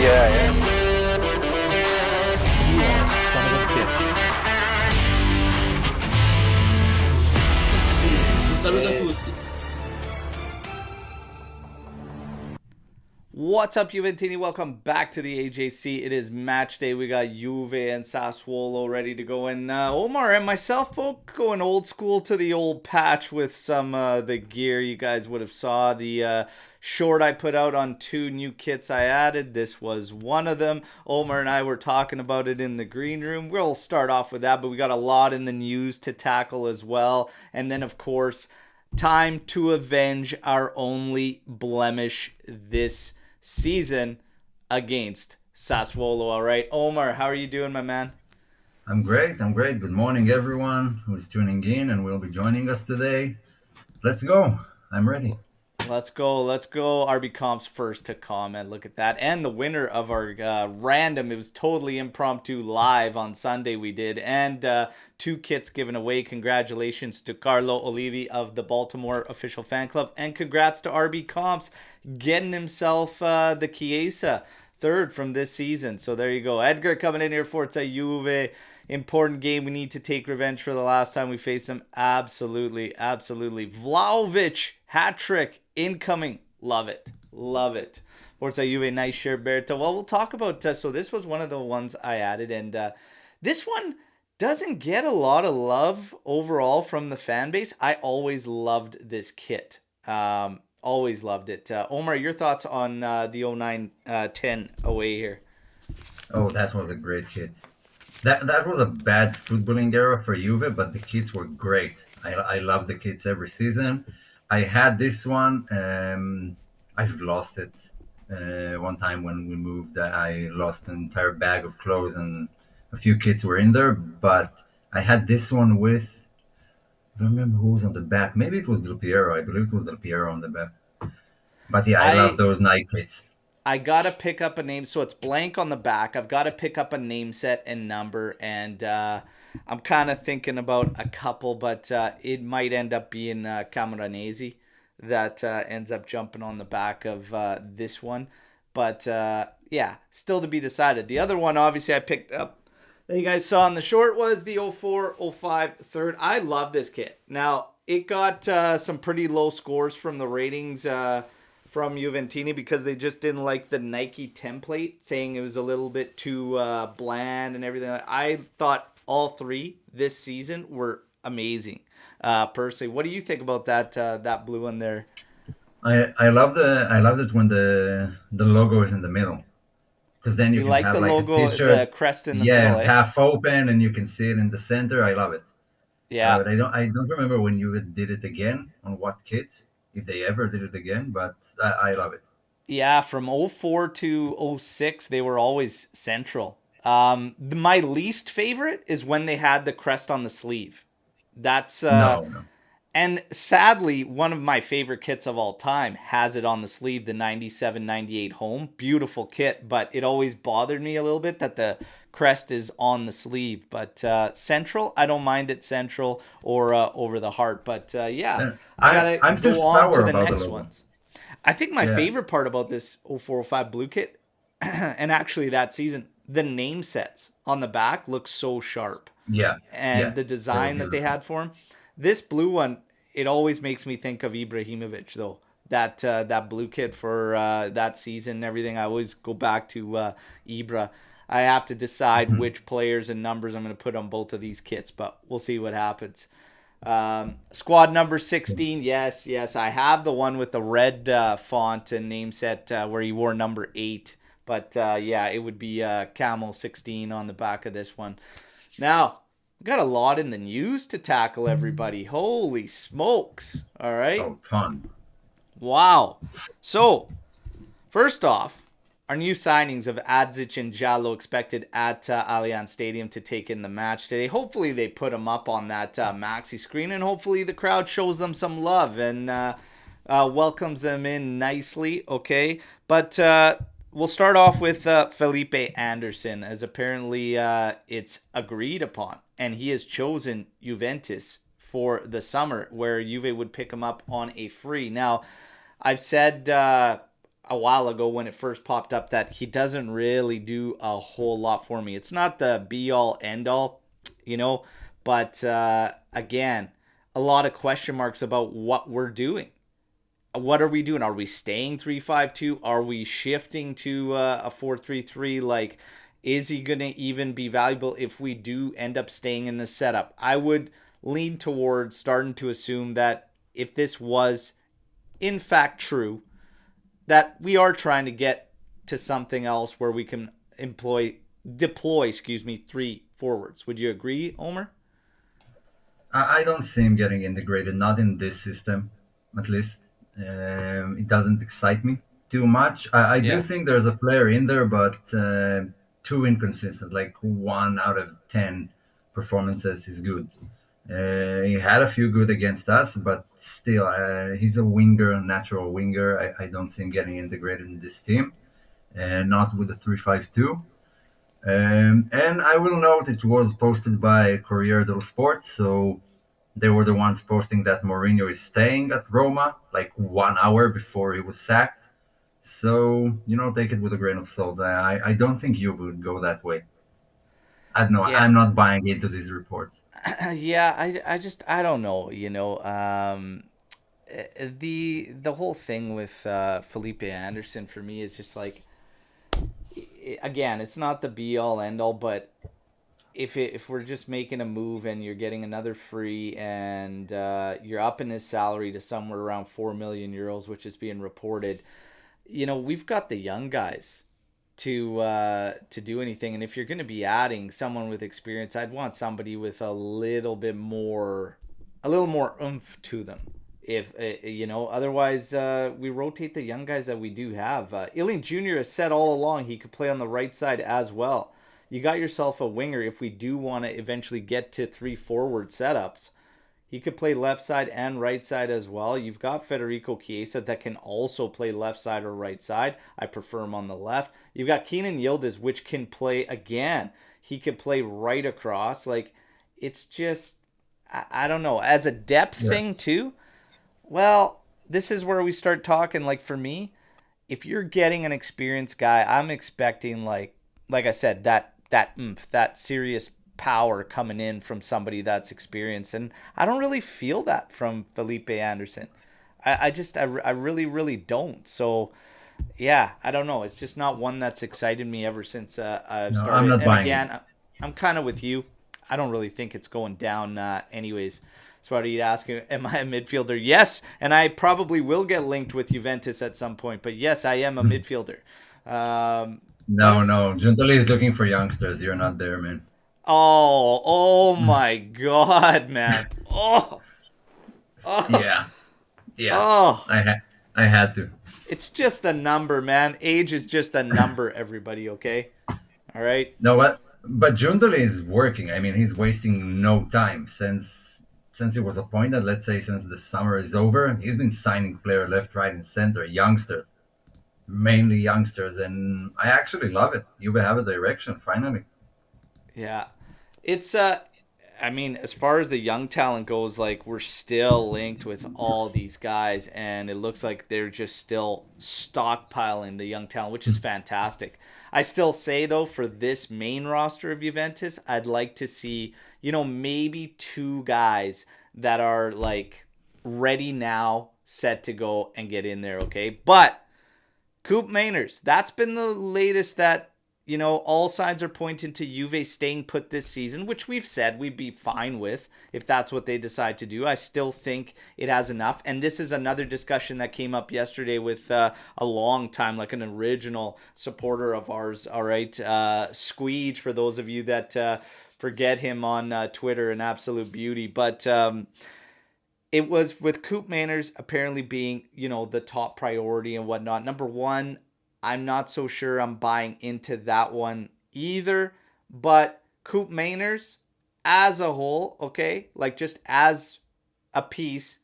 Yeah. You are a son of a bitch. Un saluto a tutti. What's up, Juventini? Welcome back to the AJC. It is match day. We got Juve and Sassuolo ready to go. And Omer and myself both going old school to the old patch with some the gear. You guys would have saw the short I put out on 2 new kits I added. This was one of them. Omer and I were talking about it in the green room. We'll start off with that, but we got a lot in the news to tackle as well. And then, of course, time to avenge our only blemish this season against Sassuolo. All right, Omer, how are you doing, my man? I'm great. Good morning, everyone who is tuning in and will be joining us today. Let's go. I'm ready. Let's go. RB Comps first to comment. Look at that. And the winner of our random, it was totally impromptu live on Sunday we did. And 2 kits given away. Congratulations to Carlo Olivi of the Baltimore Official Fan Club. And congrats to RB Comps getting himself the Chiesa third from this season. So there you go. Edgar coming in here for Forza Juve. Important game. We need to take revenge for the last time we faced them. Absolutely. Vlahovic, hat trick, incoming. Love it. Forza Juve, nice shirt, Alberto. Well, we'll talk about, so this was one of the ones I added. And this one doesn't get a lot of love overall from the fan base. I always loved this kit. Always loved it. Omer, your thoughts on the 09-10 away here? Oh, that was a great kit. That was a bad footballing era for Juve, but the kits were great. I love the kits every season. I had this one. I've lost it. One time when we moved, I lost an entire bag of clothes and a few kits were in there. But I had this one with, I don't remember who was on the back. Maybe it was Del Piero. I believe it was Del Piero on the back. But yeah, I love those night kits. I gotta pick up a name, so it's blank on the back. I've got to pick up a name set and number, and I'm kind of thinking about a couple, but it might end up being Camoranesi that ends up jumping on the back of this one. But yeah, still to be decided. The other one, obviously, I picked up that you guys saw in the short was the 04-05 third. I love this kit. Now, it got some pretty low scores from the ratings from Juventini because they just didn't like the Nike template, saying it was a little bit too bland and everything. I thought all 3 this season were amazing. Personally, what do you think about that blue one there? I loved it when the logo is in the middle, because then you can like have the like logo, a t-shirt, the crest in the middle, half open, and you can see it in the center. I love it. Yeah, but I don't remember when you did it again on what kits, if they ever did it again, but I love it. Yeah, from 04 to 06, they were always central. My least favorite is when they had the crest on the sleeve. That's No. And sadly, one of my favorite kits of all time has it on the sleeve, the 97-98 home. Beautiful kit, but it always bothered me a little bit that the crest is on the sleeve. But central, I don't mind it central or over the heart. But yeah, I'm still go on to the about next the logo. ones. I think my favorite part about this 04-05 blue kit, and actually that season, the name sets on the back look so sharp. Yeah. And the design that they had for him. This blue one, it always makes me think of Ibrahimovic, though. That blue kit for that season and everything. I always go back to Ibra. I have to decide which players and numbers I'm going to put on both of these kits, but we'll see what happens. Squad number 16, yes, I have the one with the red font and name set where he wore number 8. But yeah, it would be Camo 16 on the back of this one. Now, we got a lot in the news to tackle, everybody. Holy smokes. All right. Oh, ton. Wow. So, first off, our new signings of Adzic and Jallo expected at Allianz Stadium to take in the match today. Hopefully they put them up on that maxi screen, and hopefully the crowd shows them some love and welcomes them in nicely, okay? But we'll start off with Felipe Anderson, as apparently it's agreed upon. And he has chosen Juventus for the summer, where Juve would pick him up on a free. Now, I've said a while ago when it first popped up that he doesn't really do a whole lot for me. It's not the be all end all, you know, but again, a lot of question marks about what we're doing. What are we doing? Are we staying 3-5-2? Are we shifting to a 4-3-3? Like, is he going to even be valuable if we do end up staying in the setup? I would lean towards starting to assume that if this was in fact true, that we are trying to get to something else where we can deploy, three forwards. Would you agree, Omer? I don't see him getting integrated, not in this system, at least. It doesn't excite me too much. I do Yeah. think there's a player in there, but too inconsistent. Like 1 out of 10 performances is good. He had a few good against us, but still, he's a winger, a natural winger. I don't see him getting integrated in this team, and not with the 3-5-2. And I will note it was posted by Corriere dello Sport, so they were the ones posting that Mourinho is staying at Roma like 1 hour before he was sacked. So, take it with a grain of salt. I don't think you would go that way. I don't know. Yeah. I'm not buying into these reports. Yeah, I don't know, the whole thing with Felipe Anderson for me is just like, again, it's not the be all end all, but if we're just making a move and you're getting another free and you're up in his salary to somewhere around 4 million euros, which is being reported, we've got the young guys to do anything. And if you're going to be adding someone with experience, I'd want somebody with a little more oomph to them. If otherwise we rotate the young guys that we do have. Illing Jr. has said all along he could play on the right side as well. You got yourself a winger if we do want to eventually get to 3 forward setups. He could play left side and right side as well. You've got Federico Chiesa that can also play left side or right side. I prefer him on the left. You've got Kenan Yildiz, which can play again. He could play right across. Like, it's just, I don't know. As a depth thing too, well, this is where we start talking. Like, for me, if you're getting an experienced guy, I'm expecting like I said, that oomph, that serious power coming in from somebody that's experienced, and I don't really feel that from Felipe Anderson. I really really don't. So yeah, I don't know. It's just not one that's excited me ever since I've No, I'm started. not And buying it. again, I'm kind of with you. I don't really think it's going down anyways. So what are you asking? Am I a midfielder? Yes, and I probably will get linked with Juventus at some point. But yes, I am a midfielder. But No, no. Giuntoli is looking for youngsters. You're not there, man. oh my God, man. Oh, Yeah, yeah. oh. I had to. It's just a number, man. Age is just a number, everybody, okay? All right? No, but Giuntoli is working. I mean, he's wasting no time since he was appointed. Let's say since the summer is over, he's been signing player left, right, and center, youngsters, mainly youngsters, and I actually love it. You will have a direction finally. Yeah. It's I mean, as far as the young talent goes, like, we're still linked with all these guys, and it looks like they're just still stockpiling the young talent, which is fantastic. I still say, though, for this main roster of Juventus, I'd like to see, maybe 2 guys that are like ready now, set to go and get in there, okay? But Coop Mainers, that's been the latest that, all signs are pointing to Juve staying put this season, which we've said we'd be fine with if that's what they decide to do. I still think it has enough. And this is another discussion that came up yesterday with a long time, like an original supporter of ours, all right? Squeege, for those of you that forget him on Twitter, an absolute beauty. But it was with Coop Manners apparently being, the top priority and whatnot. Number one, I'm not so sure I'm buying into that one either. But Coop Manners as a whole, okay, like just as a piece,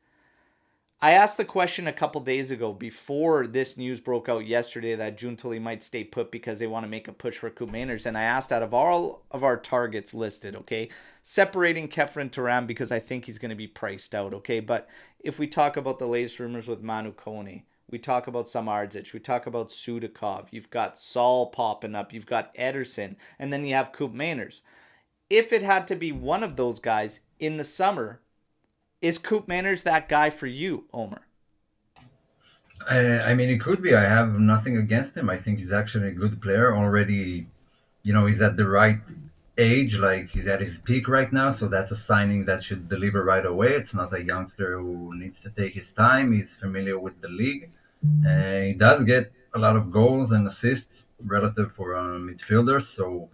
I asked the question a couple days ago before this news broke out yesterday that Giuntoli might stay put because they want to make a push for Coop Manners. And I asked, out of all of our targets listed, okay, separating Kefren and Turan because I think he's going to be priced out, okay? But if we talk about the latest rumors with Manu Kone, We talk about Samardzic. We talk about Sudakov. You've got Saul popping up. You've got Ederson. And then you have Coop Mainers. If it had to be one of those guys in the summer, is Coop Mainers that guy for you, Omer? I mean, it could be. I have nothing against him. I think he's actually a good player already. He's at the right age, like he's at his peak right now. So that's a signing that should deliver right away. It's not a youngster who needs to take his time. He's familiar with the league. And he does get a lot of goals and assists relative for a midfielder. So,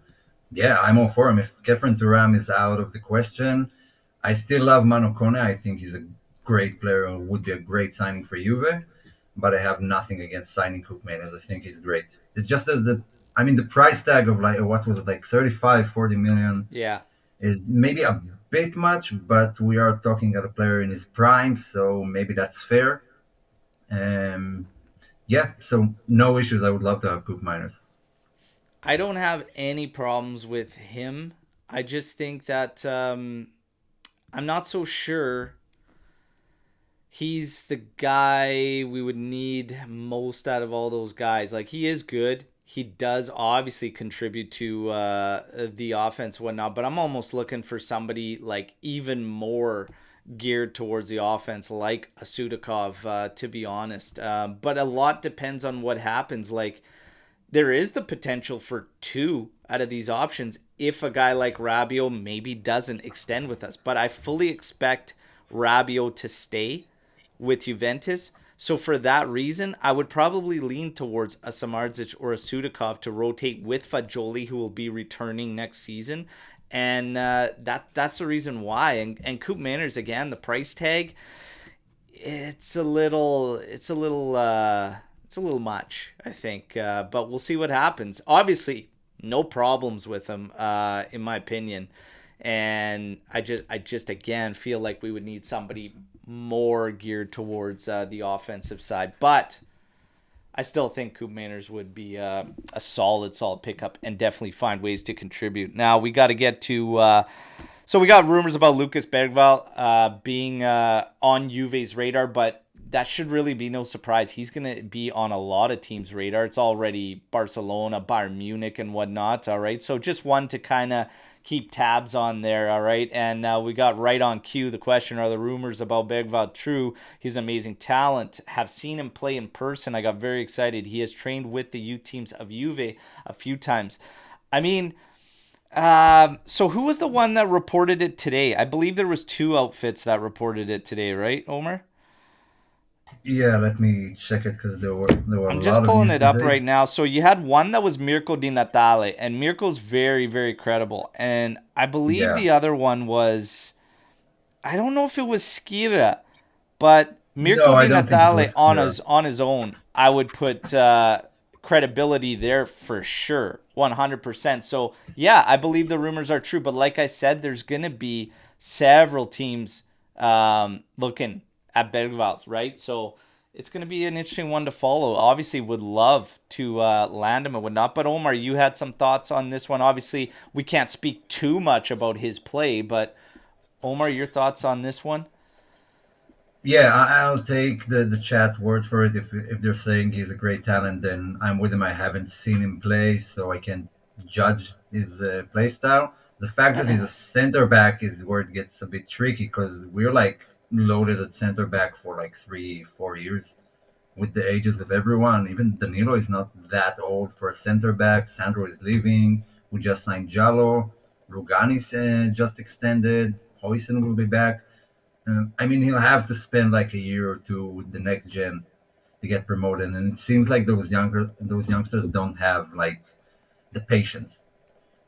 yeah, I'm all for him. If Kefren Turam is out of the question, I still love Manu Kone. I think he's a great player and would be a great signing for Juve. But I have nothing against signing Cook Mainers. I think he's great. It's just the price tag of like, what was it, like 35, 40 million Yeah. is maybe a bit much, but we are talking about a player in his prime, so maybe that's fair. Um, yeah, so no issues. I would love to have Coop Miners. I don't have any problems with him. I just think that I'm not so sure he's the guy we would need most out of all those guys. Like, he is good. He does obviously contribute to the offense and whatnot, but I'm almost looking for somebody like even more geared towards the offense, like a Sudakov, to be honest. But a lot depends on what happens. Like, there is the potential for two out of these options if a guy like Rabiot maybe doesn't extend with us. But I fully expect Rabiot to stay with Juventus. So for that reason, I would probably lean towards a Samardzic or a Sudakov to rotate with Fagioli, who will be returning next season. And that's the reason why. And Coop Manners, again, the price tag, it's a little much, I think. But we'll see what happens. Obviously, no problems with him, in my opinion. And I just again feel like we would need somebody more geared towards the offensive side. But I still think Coop Manners would be a solid pickup and definitely find ways to contribute. Now we got to get to. So we got rumors about Lucas Bergvall being on Juve's radar, but that should really be no surprise. He's going to be on a lot of teams' radar. It's already Barcelona, Bayern Munich, and whatnot. All right, so just one to kind of keep tabs on there. All right, and we got right on cue the question: are the rumors about Bergvall true? He's amazing talent. Have seen him play in person. I got very excited. He has trained with the youth teams of Juve a few times. I mean. So who was the one that reported it today? I believe there was two outfits that reported it today, right, Omer? Yeah, let me check it because there were a I'm lot just of pulling news it up today. right now. So you had one that was Mirko Di Natale, and Mirko's very, very credible. And I believe Yeah. the other one was, I don't know if it was Skira, but Mirko No, I Di don't think it Natale was Skira. on his own, I would put credibility there for sure, 100%. So yeah, I believe the rumors are true. But like I said, there's gonna be several teams looking at Bergvall's, right? So it's going to be an interesting one to follow. Obviously, would love to land him and whatnot. But Omar, you had some thoughts on this one. Obviously, we can't speak too much about his play, but Omar, your thoughts on this one? Yeah, I'll take the chat word for it. If they're saying he's a great talent, then I'm with him. I haven't seen him play, so I can't judge his play style. The fact that he's a center back is where it gets a bit tricky because we're like loaded at center back for like 3, 4 years with the ages of everyone. Even Danilo is not that old for a center back. Sandro is leaving. We just signed Jallo. Rugani's just extended. Hoyson will be back. I mean, he'll have to spend like a year or two with the next gen to get promoted, and it seems like those youngsters don't have like the patience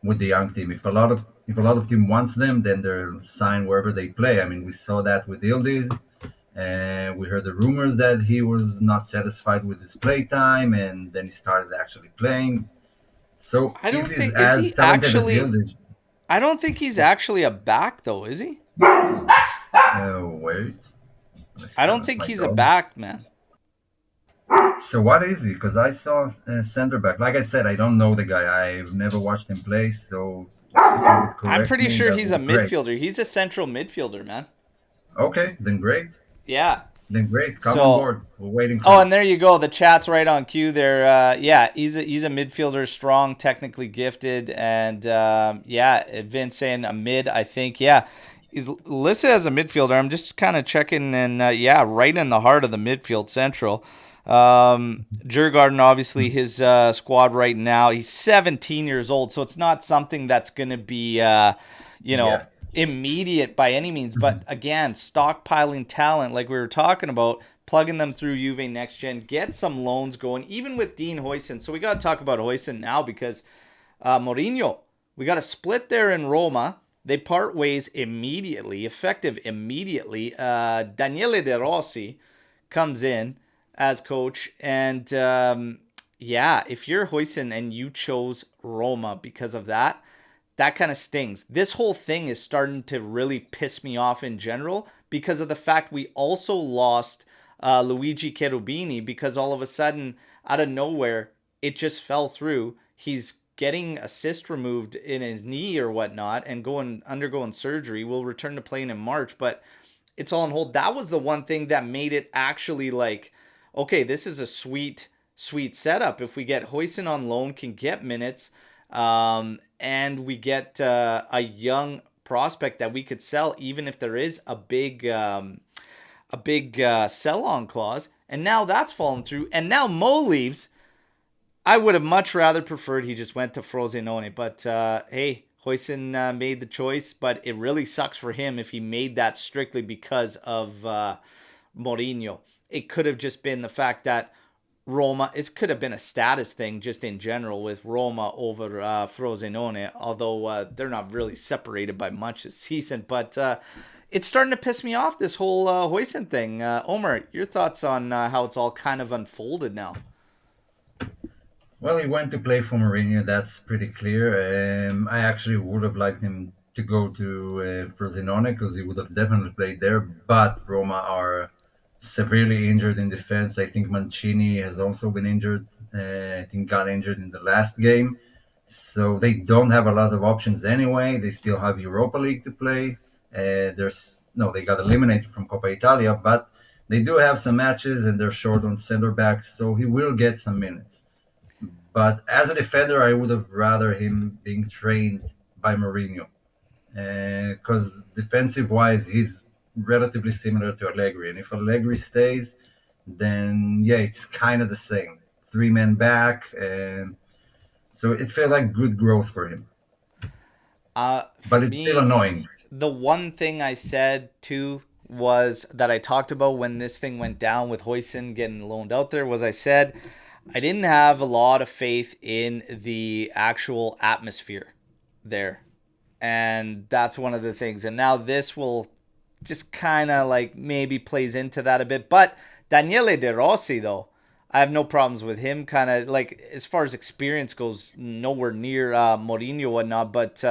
with the young team. If a lot of team wants them, then they're signed wherever they play. I mean, we saw that with Ildiz, and we heard the rumors that he was not satisfied with his play time, and then he started actually playing. So I if don't he's think is as he talented as actually. Ildiz, I don't think he's actually a back though, is he? wait, let's I don't silence think my he's a dog. back, man. So what is he? Because I saw center back. Like I said, I don't know the guy. I've never watched him play. So if you would I'm correct pretty me, sure that he's would a be great. midfielder. He's a central midfielder, man. Okay, then great. Yeah. Then great. Come on So, board. We're waiting for oh, you. and there you go. The chat's right on cue there. Yeah, he's a midfielder, strong, technically gifted, and yeah, Vince saying a mid. I think yeah, he's listed as a midfielder. I'm just kind of checking, and yeah, right in the heart of the midfield central. Jurgarden, obviously, his squad right now. He's 17 years old, so it's not something that's going to be, you know, Yeah. immediate by any means. But again, stockpiling talent, like we were talking about, plugging them through Juve next gen, get some loans going, even with Dean Huijsen. So we got to talk about Huijsen now because Mourinho, we got a split there in Roma. They part ways immediately, effective immediately. Daniele De Rossi comes in as coach, and yeah, if you're Huijsen and you chose Roma because of that, that kind of stings. This whole thing is starting to really piss me off in general because of the fact we also lost Luigi Cherubini because all of a sudden, out of nowhere, it just fell through. He's getting a cyst removed in his knee or whatnot and undergoing surgery. Will return to playing in March, but it's all on hold. That was the one thing that made it actually like, okay, this is a sweet setup. If we get Huijsen on loan, can get minutes, and we get a young prospect that we could sell, even if there is a big sell-on clause. And now that's fallen through. And now Mo leaves. I would have much rather preferred he just went to Frosinone. But hey, Huijsen made the choice. But it really sucks for him if he made that strictly because of Mourinho. It could have just been the fact that Roma, it could have been a status thing just in general with Roma over Frosinone, although they're not really separated by much this season. But it's starting to piss me off, this whole Huijsen thing. Omer, your thoughts on how it's all kind of unfolded now? Well, he went to play for Mourinho. That's pretty clear. I actually would have liked him to go to Frosinone because he would have definitely played there. But Roma are severely injured in defense. I think Mancini has also been injured. I think got injured in the last game. So they don't have a lot of options anyway. They still have Europa League to play. There's no, they got eliminated from Coppa Italia, but they do have some matches and they're short on center backs, so he will get some minutes. But as a defender, I would have rather him being trained by Mourinho because defensive wise, he's relatively similar to Allegri. And if Allegri stays, then yeah, it's kind of the same. Three men back, and so it felt like good growth for him. For But it's still me, annoying. the one thing I said too was that I talked about when this thing went down with Huijsen getting loaned out there was I said I didn't have a lot of faith in the actual atmosphere there. And that's one of the things. And now this will just kind of like maybe plays into that a bit. But Daniele De Rossi, though, I have no problems with him. Kind of like as far as experience goes, nowhere near Mourinho and whatnot. But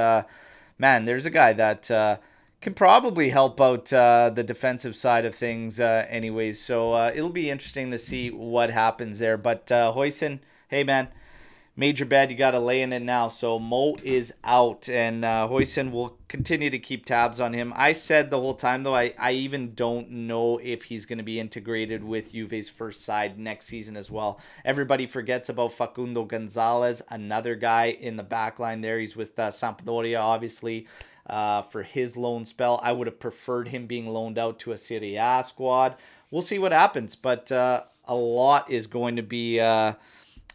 man, there's a guy that can probably help out the defensive side of things, anyways. So it'll be interesting to see what happens there. But Huijsen, hey man, major bet. You got to lay in it now. So Mo is out, and Huijsen will continue to keep tabs on him. I said the whole time, though, I even don't know if he's going to be integrated with Juve's first side next season as well. Everybody forgets about Facundo Gonzalez, another guy in the back line there. He's with Sampdoria, obviously, for his loan spell. I would have preferred him being loaned out to a Serie A squad. We'll see what happens, but a lot is going to be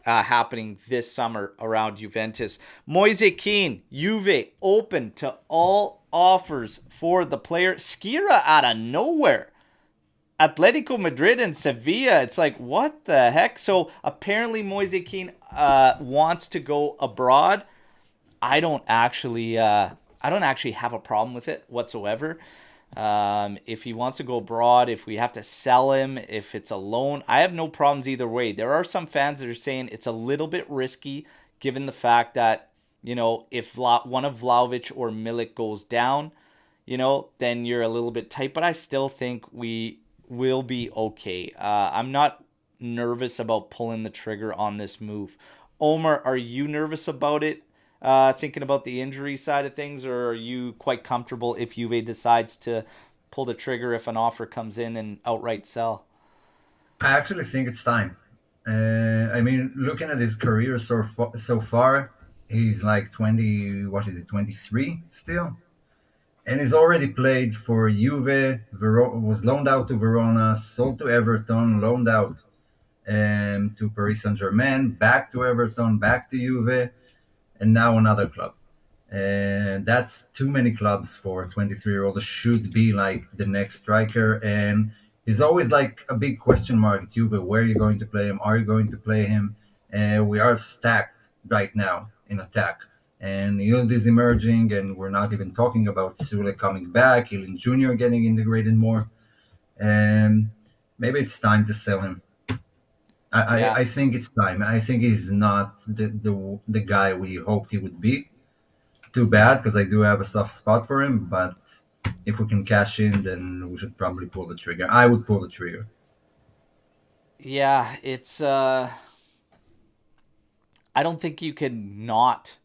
happening this summer around Juventus. Moise Kean, Juve open to all offers for the player. Skira out of nowhere. Atletico Madrid and Sevilla. It's like, what the heck? So apparently Moise Kean wants to go abroad. I don't actually have a problem with it whatsoever. If he wants to go abroad, if we have to sell him, if it's a loan, I have no problems either way. There are some fans that are saying it's a little bit risky given the fact that, if one of Vlahovic or Milik goes down, then you're a little bit tight. But I still think we will be okay. I'm not nervous about pulling the trigger on this move. Omer, are you nervous about it? Thinking about the injury side of things, or are you quite comfortable if Juve decides to pull the trigger if an offer comes in and outright sell? I actually think it's time. I mean, looking at his career so far, he's like 20, what is it, 23 still? And he's already played for Juve, was loaned out to Verona, sold to Everton, loaned out to Paris Saint-Germain, back to Everton, back to Juve, and now another club. And that's too many clubs for a 23-year-old. Should be like the next striker. And he's always like a big question mark at Juve. Where are you going to play him? Are you going to play him? We are stacked right now in attack. And Yield is emerging, and we're not even talking about Sule coming back, Yield Jr. getting integrated more. And maybe it's time to sell him. Yeah. I think it's time. I think he's not the guy we hoped he would be. Too bad, because I do have a soft spot for him. But if we can cash in, then we should probably pull the trigger. I would pull the trigger. Yeah, it's I don't think you can not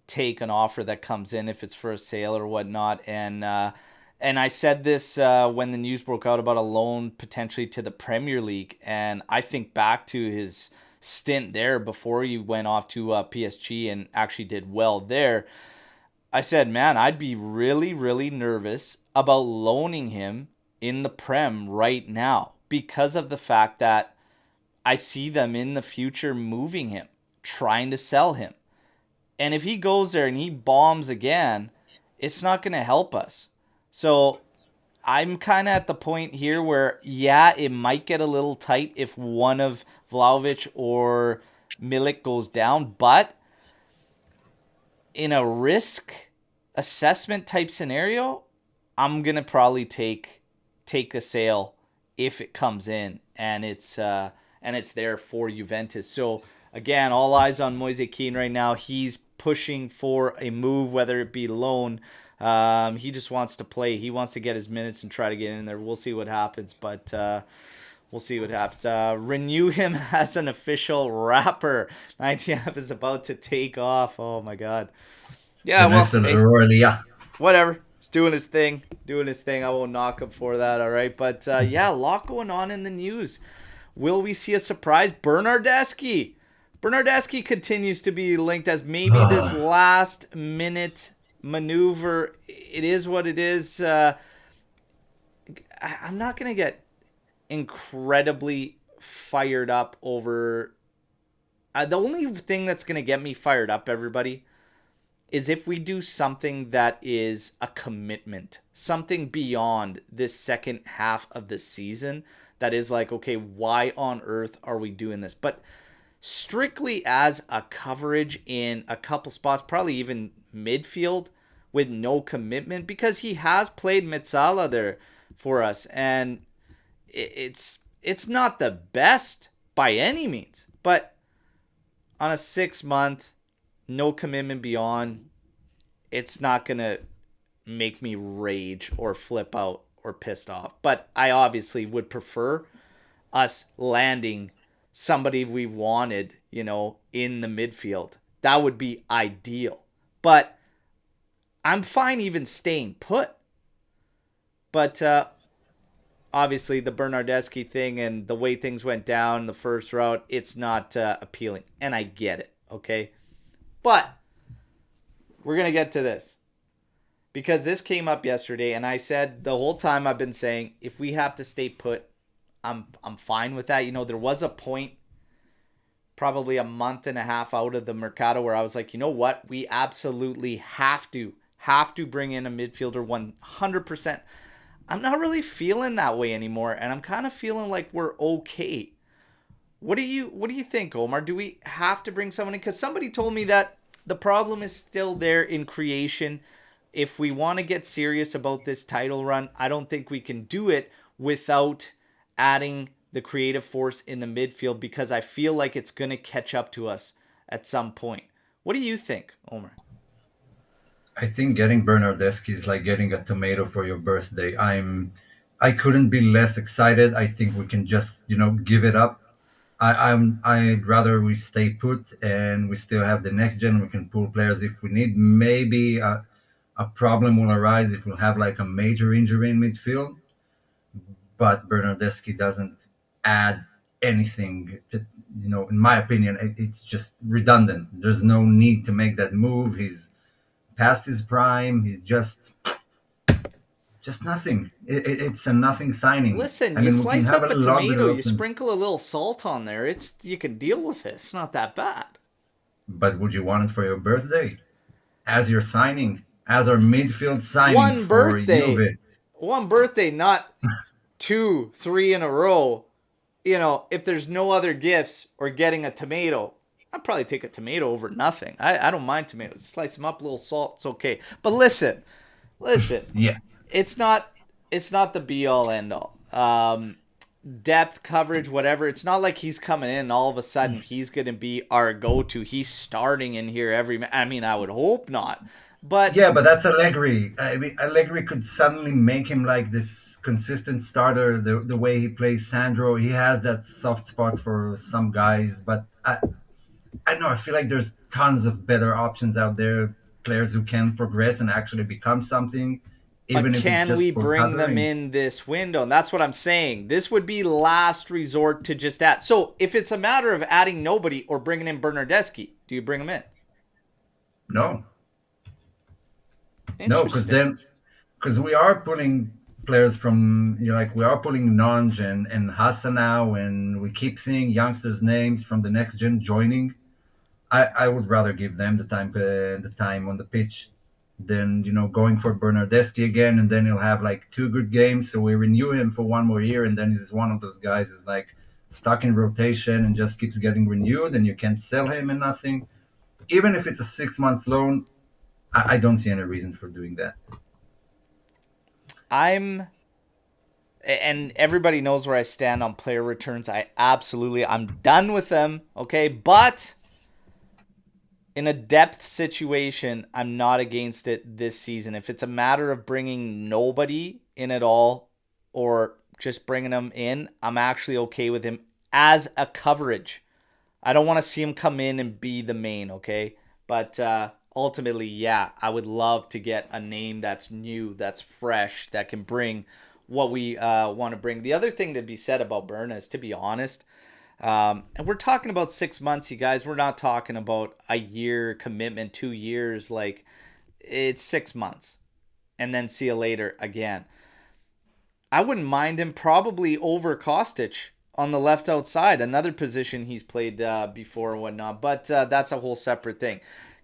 take an offer that comes in if it's for a sale or whatnot. And I said this when the news broke out about a loan potentially to the Premier League, and I think back to his stint there before he went off to PSG and actually did well there. I said, man, I'd be really, really nervous about loaning him in the Prem right now because of the fact that I see them in the future moving him, trying to sell him. And if he goes there and he bombs again, it's not going to help us. So I'm kind of at the point here where, yeah, it might get a little tight if one of Vlahovic or Milik goes down, but in a risk assessment type scenario, I'm gonna probably take a sale if it comes in and it's there for Juventus. So again, all eyes on Moise Kean right now. He's pushing for a move, whether it be loan. He just wants to play. He wants to get his minutes and try to get in there. We'll see what happens, but we'll see what happens. Renew him as an official rapper. 19F is about to take off. Oh my god. Yeah, The well, next hey, Aurelia. whatever. He's doing his thing. Doing his thing. I won't knock him for that, all right? But yeah, a lot going on in the news. Will we see a surprise? Bernardeschi. Bernardeschi continues to be linked as maybe this last minute maneuver. It is what it is. I'm not going to get incredibly fired up over. The only thing that's going to get me fired up, everybody, is if we do something that is a commitment, something beyond this second half of the season that is like, okay, why on earth are we doing this? But strictly as a coverage in a couple spots, probably even midfield with no commitment, because he has played Mitsala there for us, and it's not the best by any means, but on a 6 month, no commitment beyond, it's not going to make me rage or flip out or pissed off. But I obviously would prefer us landing somebody we've wanted, in the midfield. That would be ideal. But I'm fine even staying put. But obviously the Bernardeschi thing and the way things went down the first route, it's not appealing. And I get it, okay? But we're going to get to this. Because this came up yesterday, and I said the whole time I've been saying, if we have to stay put, I'm fine with that. There was a point probably a month and a half out of the Mercado where I was like, you know what? We absolutely have to bring in a midfielder 100%. I'm not really feeling that way anymore, and I'm kind of feeling like we're okay. What do you think, Omer? Do we have to bring someone in? Because somebody told me that the problem is still there in creation. If we want to get serious about this title run, I don't think we can do it without adding the creative force in the midfield, because I feel like it's going to catch up to us at some point. What do you think, Omer? I think getting Bernardeschi is like getting a tomato for your birthday. I couldn't be less excited. I think we can just, give it up. I'd rather we stay put and we still have the next gen. We can pull players if we need. Maybe a a problem will arise if we'll have like a major injury in midfield. But Bernardeschi doesn't add anything. In my opinion, it's just redundant. There's no need to make that move. He's past his prime. He's just nothing. It's a nothing signing. Listen, I you mean, we can slice have up a a longer tomato, you options. sprinkle a little salt on there. You can deal with it. It's not that bad. But would you want it for your birthday? As your signing, as our midfield signing One for birthday, Juve. not 2, 3 in a row. If there's no other gifts or getting a tomato, I'd probably take a tomato over nothing. I don't mind tomatoes. Slice them up, a little salt, it's okay. But listen, Yeah. it's not the be all end all. Depth, coverage, whatever. It's not like he's coming in and all of a sudden he's going to be our go-to. He's starting in here I mean, I would hope not. But Yeah, but that's Allegri. I mean, Allegri could suddenly make him like this consistent starter. The way he plays Sandro, he has that soft spot for some guys. But I don't know. I feel like there's tons of better options out there. Players who can progress and actually become something, But even if it's can just we for bring them covering. in this window? And that's what I'm saying. This would be last resort to just add. So if it's a matter of adding nobody or bringing in Bernardeschi, do you bring him in? No, no, Interesting. because we are pulling players from like we are pulling Nanj and Hassan now, and we keep seeing youngsters' names from the next gen joining. I would rather give them the time on the pitch than going for Bernardeschi again, and then he'll have like 2 good games. So we renew him for 1 more year, and then he's one of those guys is like stuck in rotation and just keeps getting renewed, and you can't sell him and nothing. Even if it's a 6 month loan, I don't see any reason for doing that. I'm and everybody knows where I stand on player returns. I'm done with them, okay? But in a depth situation, I'm not against it this season. If it's a matter of bringing nobody in at all or just bringing them in, I'm actually okay with him as a coverage. I don't want to see him come in and be the main, okay? But ultimately, yeah, I would love to get a name that's new, that's fresh, that can bring what we want to bring. The other thing to be said about Berna is, to be honest, and we're talking about 6 months, you guys. We're not talking about a year commitment, 2 years. Like, it's 6 months and then see you later again. I wouldn't mind him probably over Kostic on the left outside, another position he's played before and whatnot. But that's a whole separate thing.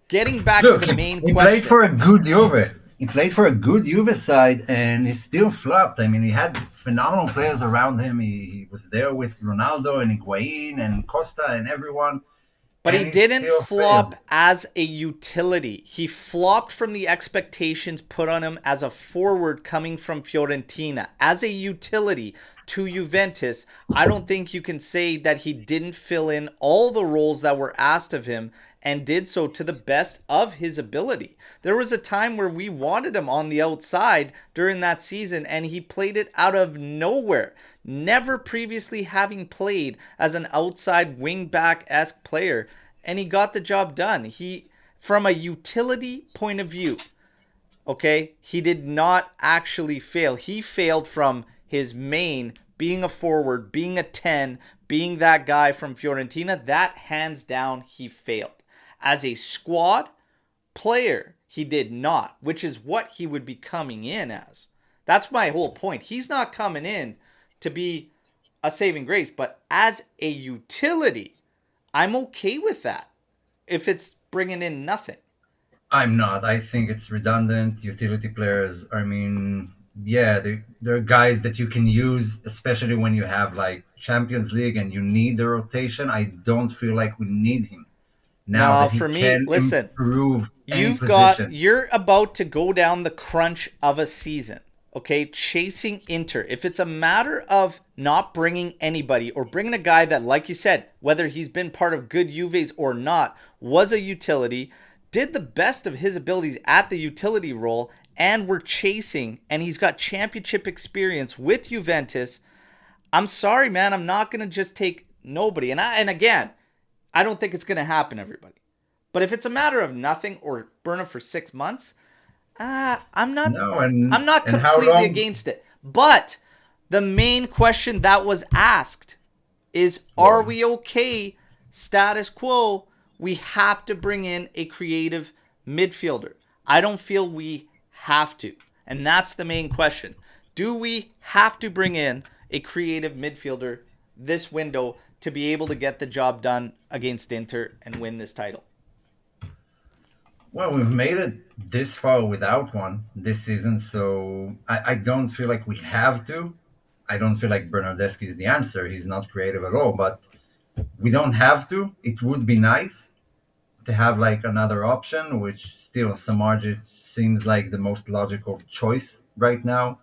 Getting back to Look, the main he played question. for a good Juve. He played for a good Juve side, and he still flopped. I mean, he had phenomenal players around him. He was there with Ronaldo and Higuain and Costa and everyone, But he and he didn't still flop failed. as a utility. He flopped from the expectations put on him as a forward coming from Fiorentina. As a utility to Juventus, I don't think you can say that he didn't fill in all the roles that were asked of him and did so to the best of his ability. There was a time where we wanted him on the outside during that season, and he played it out of nowhere. Never previously having played as an outside wing-back-esque player, and he got the job done. From a utility point of view, okay, he did not actually fail. He failed from his main, being a forward, being a 10, being that guy from Fiorentina. That, hands down, he failed. As a squad player, he did not, which is what he would be coming in as. That's my whole point. He's not coming in to be a saving grace, but as a utility, I'm okay with that if it's bringing in nothing. I'm not. I think it's redundant. Utility players, I mean, yeah, they're guys that you can use, especially when you have like Champions League and you need the rotation. I don't feel like we need him now No, that he for me, can listen, improve any position. you're about to go down the crunch of a season, okay? Chasing Inter. If it's a matter of not bringing anybody or bringing a guy that, like you said, whether he's been part of good Juves or not, was a utility, did the best of his abilities at the utility role, and we're chasing, and he's got championship experience with Juventus, I'm sorry, man. I'm not going to just take nobody. And again, I don't think it's going to happen, everybody. But if it's a matter of nothing or burn him for 6 months, I'm not No, I'm not and how completely long? against it. But the main question that was asked is, Go are on. we okay status quo? We have to bring in a creative midfielder. I don't feel we have to. And that's the main question. Do we have to bring in a creative midfielder this window to be able to get the job done against Inter and win this title? Well, we've made it this far without one this season, so I don't feel like we have to. I don't feel like Bernardeschi is the answer. He's not creative at all, but we don't have to. It would be nice to have like another option, which still Samardzic seems like the most logical choice right now.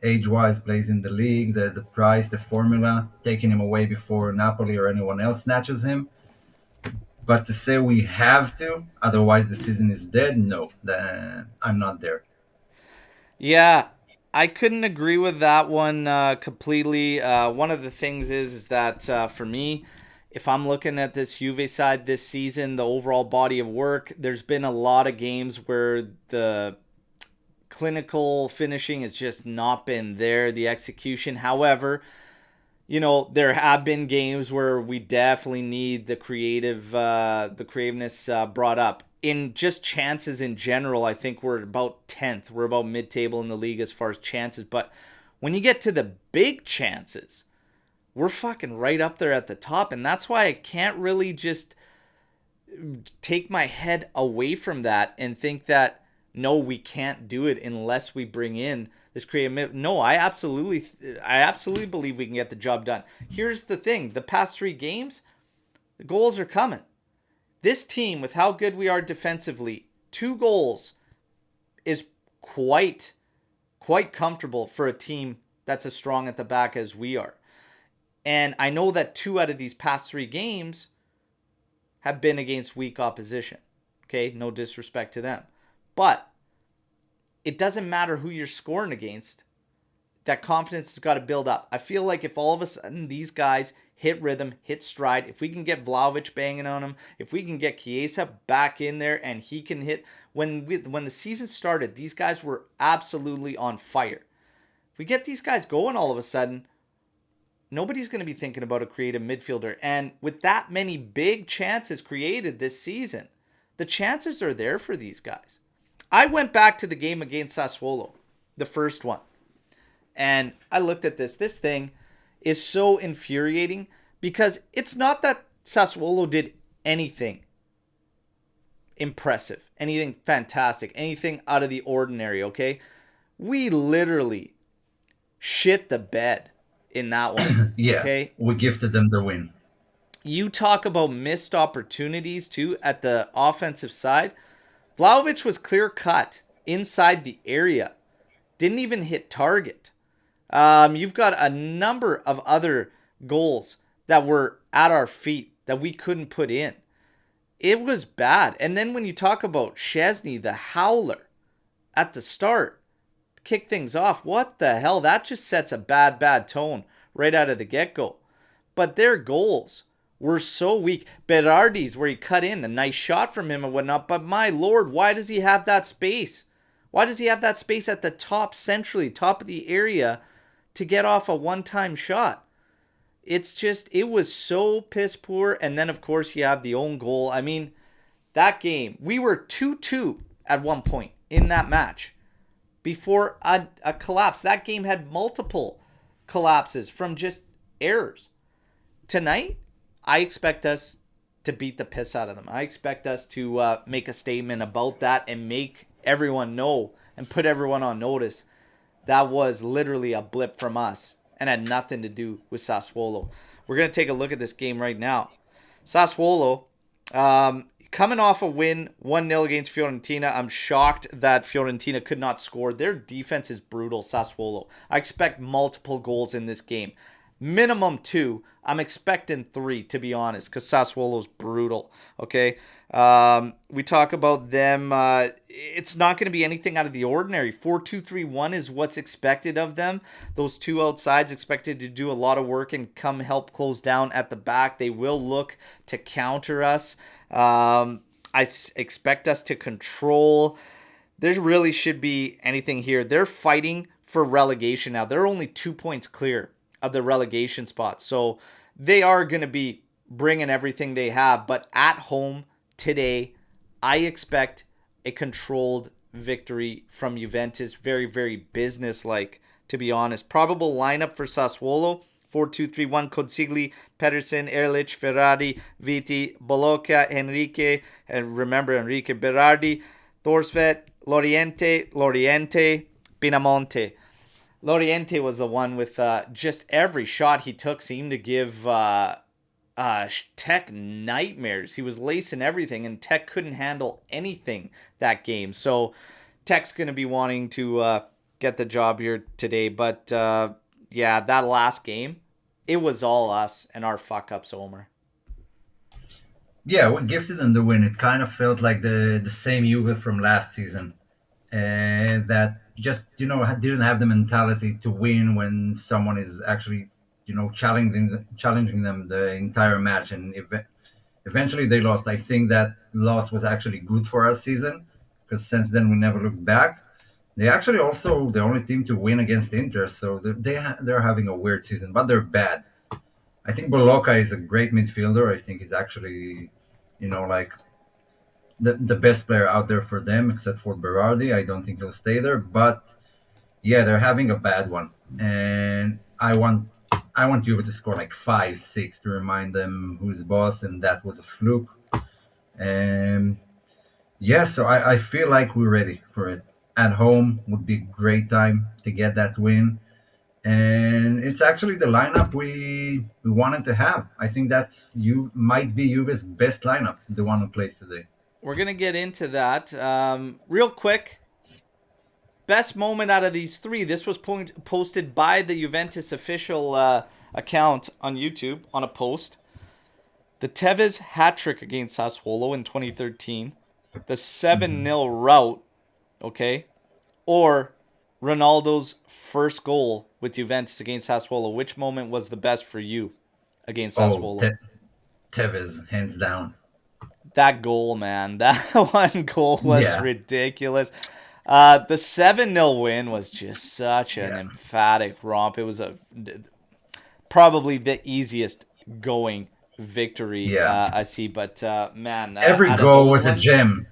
Age-wise, plays in the league, the price, the formula, taking him away before Napoli or anyone else snatches him. But to say we have to, otherwise the season is dead, no, I'm not there. Yeah, I couldn't agree with that one completely. One of the things is that for me, if I'm looking at this Juve side this season, the overall body of work, there's been a lot of games where the clinical finishing has just not been there, the execution. However, there have been games where we definitely need the creativeness brought up. In just chances in general, I think we're about 10th. We're about mid-table in the league as far as chances. But when you get to the big chances, we're fucking right up there at the top. And that's why I can't really just take my head away from that and think that, no, we can't do it unless we bring in this creative. No, I absolutely believe we can get the job done. Here's the thing: the past 3 games, the goals are coming. This team, with how good we are defensively, 2 goals is quite comfortable for a team that's as strong at the back as we are. And I know that 2 out of these past 3 games have been against weak opposition. Okay, no disrespect to them. But it doesn't matter who you're scoring against. That confidence has got to build up. I feel like if all of a sudden these guys hit rhythm, hit stride, if we can get Vlahovic banging on him, if we can get Chiesa back in there and he can hit. When the season started, these guys were absolutely on fire. If we get these guys going all of a sudden, nobody's going to be thinking about a creative midfielder. And with that many big chances created this season, the chances are there for these guys. I went back to the game against Sassuolo, the first one, and I looked at this. This thing is so infuriating because it's not that Sassuolo did anything impressive, anything fantastic, anything out of the ordinary, okay? We literally shit the bed in that one, Yeah, okay? we gifted them the win. You talk about missed opportunities too at the offensive side. Vlahovic was clear cut inside the area. Didn't even hit target. You've got a number of other goals that were at our feet that we couldn't put in. It was bad. And then when you talk about Szczesny, the howler, at the start, kick things off, what the hell? That just sets a bad tone right out of the get-go. But their goals were so weak. Berardi's, where he cut in, a nice shot from him and whatnot. But my lord, why does he have that space? Why does he have that space at the top, centrally, top of the area, to get off a one-time shot? It was so piss poor. And then, of course, you have the own goal. I mean, that game, we were 2-2 at one point in that match before a collapse. That game had multiple collapses from just errors. Tonight, I expect us to beat the piss out of them. I expect us to make a statement about that and make everyone know and put everyone on notice that was literally a blip from us and had nothing to do with Sassuolo. We're going to take a look at this game right now. Sassuolo, coming off a win 1-0 against Fiorentina. I'm shocked that Fiorentina could not score. Their defense is brutal, Sassuolo. I expect multiple goals in this game. Minimum 2. I'm expecting 3, to be honest, because Sassuolo's brutal. Okay? We talk about them. It's not going to be anything out of the ordinary. 4-2-3-1 is what's expected of them. Those 2 outsides expected to do a lot of work and come help close down at the back. They will look to counter us. I expect us to control there really should be anything here. They're fighting for relegation now. They're only 2 points clear of the relegation spot. So they are going to be bringing everything they have. But at home today, I expect a controlled victory from Juventus. Very, very business-like, to be honest. Probable lineup for Sassuolo: 4-2-3-1, Consigli, Pedersen, Erlich, Ferrari, Viti, Bolocca, Enrique, and remember Enrique Berardi, Thorsvet, Loriente, Pinamonte. Loriente was the one with just every shot he took seemed to give Tech nightmares. He was lacing everything, and Tech couldn't handle anything that game. So Tech's going to be wanting to get the job here today. But yeah, that last game, it was all us and our fuck-ups, Omer. Yeah, we gifted them the win. It kind of felt like the same Juve from last season, that just didn't have the mentality to win when someone is actually challenging them the entire match, and eventually they lost. I think that loss was actually good for our season because since then we never looked back. They actually also the only team to win against Inter, so they're having a weird season, but they're bad. I think Bolocca is a great midfielder. I think he's actually, like the best player out there for them, except for Berardi. I don't think he'll stay there, but yeah, they're having a bad one, and I want Juve to score like 5-6 to remind them who's boss, and that was a fluke. And yeah, so I feel like we're ready for it. At home would be a great time to get that win, and it's actually the lineup we wanted to have. I think that's you might be Juve's best lineup, the one who plays today. We're going to get into that. Real quick, best moment out of these three. This was posted by the Juventus official account on YouTube on a post. The Tevez hat-trick against Sassuolo in 2013. The 7-0 rout, okay? Or Ronaldo's first goal with Juventus against Sassuolo. Which moment was the best for you against Sassuolo? Tevez, hands down. That goal, man. That one goal was ridiculous. The 7-0 win was just such an emphatic romp. It was probably the easiest going victory I see. But, man. Every goal was a gem.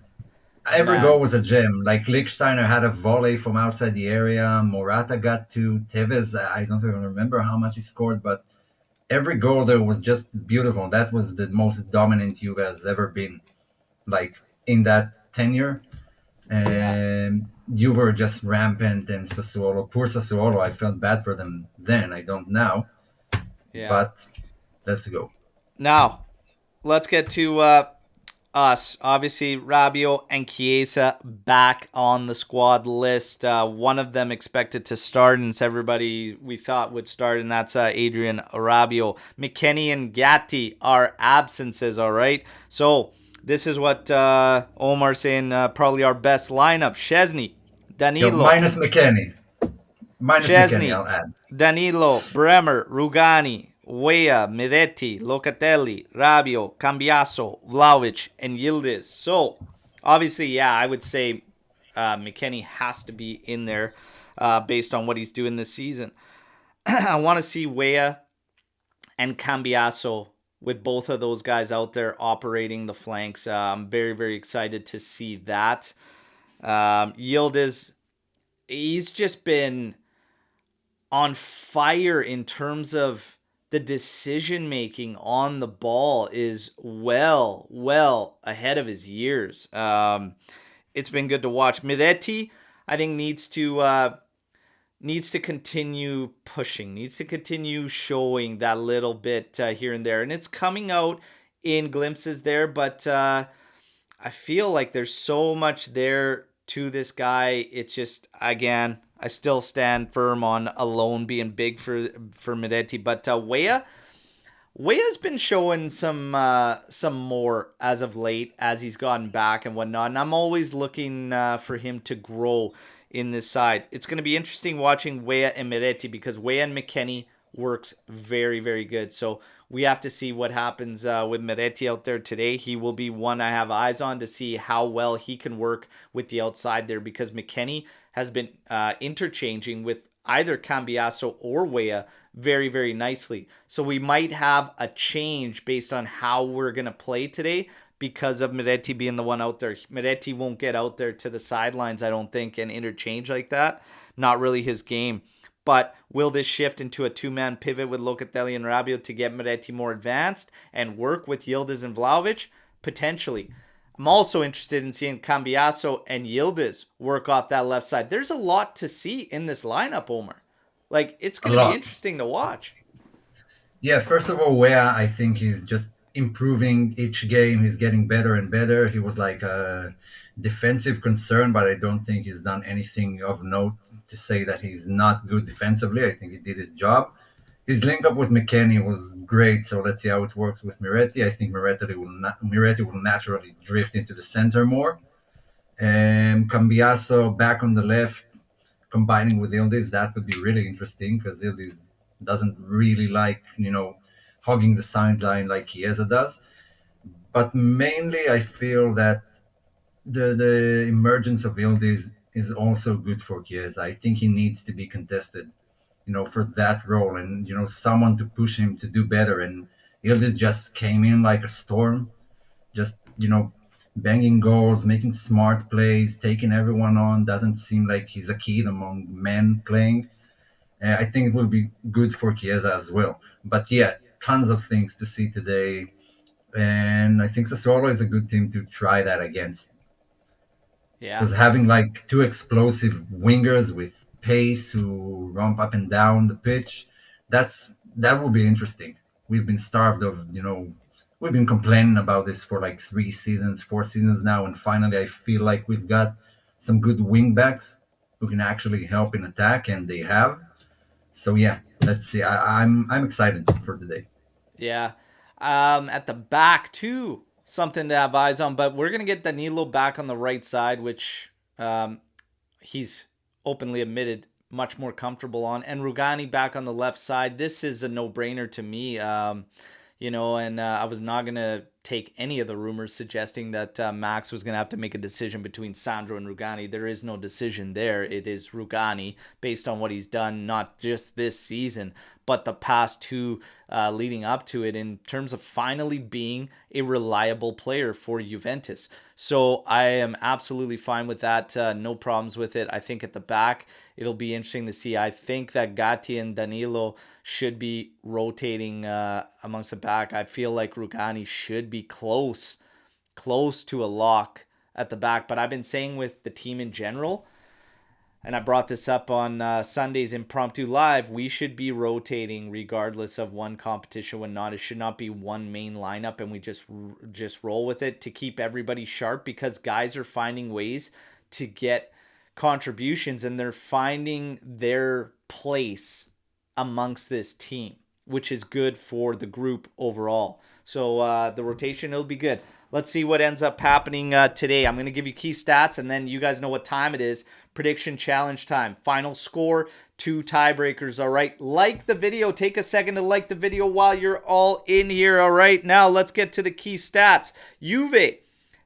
Every goal was a gem. Like Lichtsteiner had a volley from outside the area. Morata got to Tevez. I don't even remember how much he scored, but every goal there was just beautiful. That was the most dominant Juve has ever been, like in that tenure. And you were just rampant, and Sassuolo, poor Sassuolo. I felt bad for them then. I don't now. Yeah. But let's go. Now, let's get to us. Obviously, Rabiot and Chiesa back on the squad list. One of them expected to start, and it's everybody we thought would start, and that's Adrian Rabiot. McKennie and Gatti are absences, all right? So this is what Omar's saying, probably our best lineup. Szczesny, Danilo. Minus McKennie. Szczesny, I'll add. Danilo, Bremer, Rugani, Weah, Miretti, Locatelli, Rabiot, Cambiaso, Vlahovic, and Yildiz. So, obviously, I would say McKennie has to be in there based on what he's doing this season. I want to see Weah and Cambiaso with both of those guys out there operating the flanks. I'm very, very excited to see that. Yildiz, he's just been on fire in terms of the decision making on the ball is well ahead of his years. It's been good to watch. Miretti, I think, needs to continue pushing, needs to continue showing that little bit here and there, and it's coming out in glimpses there. But I feel like there's so much there to this guy. It's just, again, I still stand firm on a loan being big for Miretti. But Weah's been showing some more as of late as he's gotten back and whatnot. And I'm always looking for him to grow in this side. It's going to be interesting watching Weah and Miretti because Weah and McKennie works very, very good. So we have to see what happens with Meretti out there today. He will be one I have eyes on to see how well he can work with the outside there, because McKennie has been interchanging with either Cambiasso or Weah very, very nicely. So we might have a change based on how we're going to play today because of Meretti being the one out there. Meretti won't get out there to the sidelines, I don't think, and interchange like that. Not really his game. But will this shift into a two-man pivot with Locatelli and Rabiot to get Meretti more advanced and work with Yildiz and Vlahovic? Potentially. I'm also interested in seeing Cambiasso and Yildiz work off that left side. There's a lot to see in this lineup, Omer. Like, it's A going to be lot. interesting to watch. Yeah, first of all, Wea, I think he's just improving each game. He's getting better and better. He was like a defensive concern, but I don't think he's done anything of note to say that he's not good defensively. I think he did his job. His link up with McKennie was great, so let's see how it works with Miretti. I think Miretti will naturally drift into the center more. Cambiaso back on the left, combining with Ildiz, that would be really interesting because Ildiz doesn't really like, hogging the sideline like Chiesa does. But mainly, I feel that the emergence of Ildiz is also good for Chiesa. I think he needs to be contested, for that role, and someone to push him to do better. And Ildiz just came in like a storm, just banging goals, making smart plays, taking everyone on. Doesn't seem like he's a kid among men playing. I think it will be good for Chiesa as well. But yeah, tons of things to see today. And I think Sassuolo is a good team to try that against. Yeah. Because having like two explosive wingers with pace who romp up and down the pitch, that will be interesting. We've been starved of, we've been complaining about this for like 3 seasons, 4 seasons now, and finally I feel like we've got some good wing backs who can actually help in attack, and they have. So yeah, let's see. I'm excited for today. Yeah. At the back, too, something to have eyes on. But we're going to get Danilo back on the right side, which he's openly admitted much more comfortable on. And Rugani back on the left side. This is a no-brainer to me. And I was not going to take any of the rumors suggesting that Max was going to have to make a decision between Sandro and Rugani. There is no decision there. It is Rugani based on what he's done, not just this season, but the past two leading up to it in terms of finally being a reliable player for Juventus. So I am absolutely fine with that. No problems with it. I think at the back, it'll be interesting to see. I think that Gatti and Danilo should be rotating amongst the back. I feel like Rugani should be close to a lock at the back. But I've been saying with the team in general, and I brought this up on Sunday's Impromptu Live, we should be rotating regardless of one competition when not. It should not be one main lineup and we just roll with it to keep everybody sharp, because guys are finding ways to get contributions and they're finding their place amongst this team, which is good for the group overall. So the rotation, it'll be good. Let's see what ends up happening today. I'm going to give you key stats, and then you guys know what time it is. Prediction challenge time. Final score, 2 tiebreakers, all right? Like the video. Take a second to like the video while you're all in here, all right? Now let's get to the key stats. Juve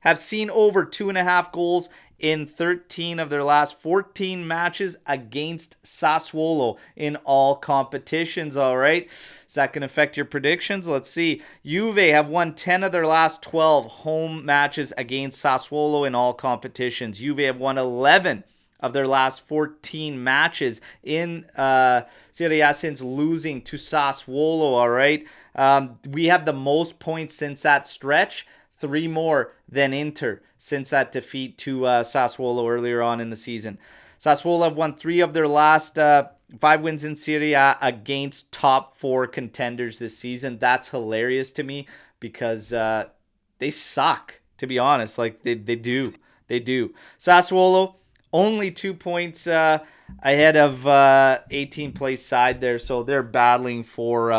have seen over 2.5 goals in 13 of their last 14 matches against Sassuolo in all competitions, all right? Is that going to affect your predictions? Let's see. Juve have won 10 of their last 12 home matches against Sassuolo in all competitions. Juve have won 11 of their last 14 matches in Serie A since losing to Sassuolo, all right? We have the most points since that stretch, 3 more than Inter since that defeat to Sassuolo earlier on in the season. Sassuolo have won 3 of their last 5 wins in Serie A against top 4 contenders this season. That's hilarious to me because they suck, to be honest. Like, they do. They do. Sassuolo, only 2 points ahead of 18th place side there. So they're battling for,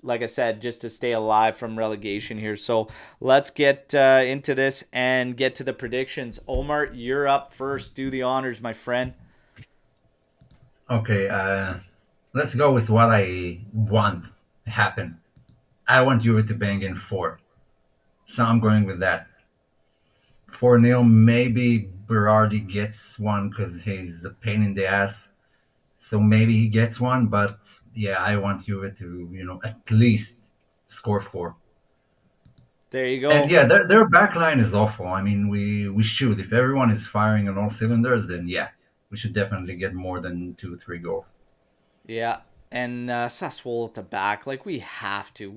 like I said, just to stay alive from relegation here. So let's get into this and get to the predictions. Omer, you're up first. Do the honors, my friend. Okay, let's go with what I want to happen. I want Juve to bang in four, so I'm going with that. 4-0. Maybe Berardi gets one because he's a pain in the ass. So maybe he gets one, but yeah, I want Juve to, at least score four. There you And go. yeah, their back line is awful. I mean, we should. If everyone is firing on all cylinders, then yeah, we should definitely get more than 2, 3 goals. Yeah. And Sassuolo at the back, like we have to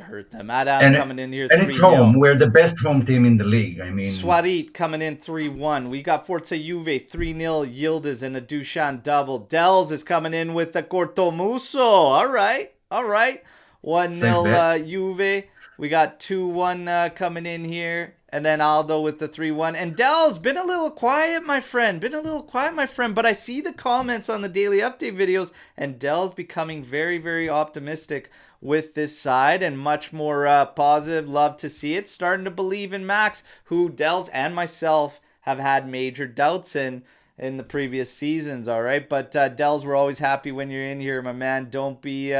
hurt them. Adam And coming in here and it's 3-0. home. We're the best home team in the league. I mean, Swarit coming in 3-1. We got Forza Juve 3-0. Yildiz and a Dushan double. Dells is coming in with the Cortomuso. All right. All right. safe 1-0 bet. Juve. We got 2-1 coming in here. And then Aldo with the 3-1. And Dell's been a little quiet, my friend. Been a little quiet, my friend. But I see the comments on the daily update videos. And Dell's becoming very, very optimistic with this side and much more positive. Love to see it. Starting to believe in Max, who Dell's and myself have had major doubts in the previous seasons. All right, but Dells, we're always happy when you're in here, my man. Don't be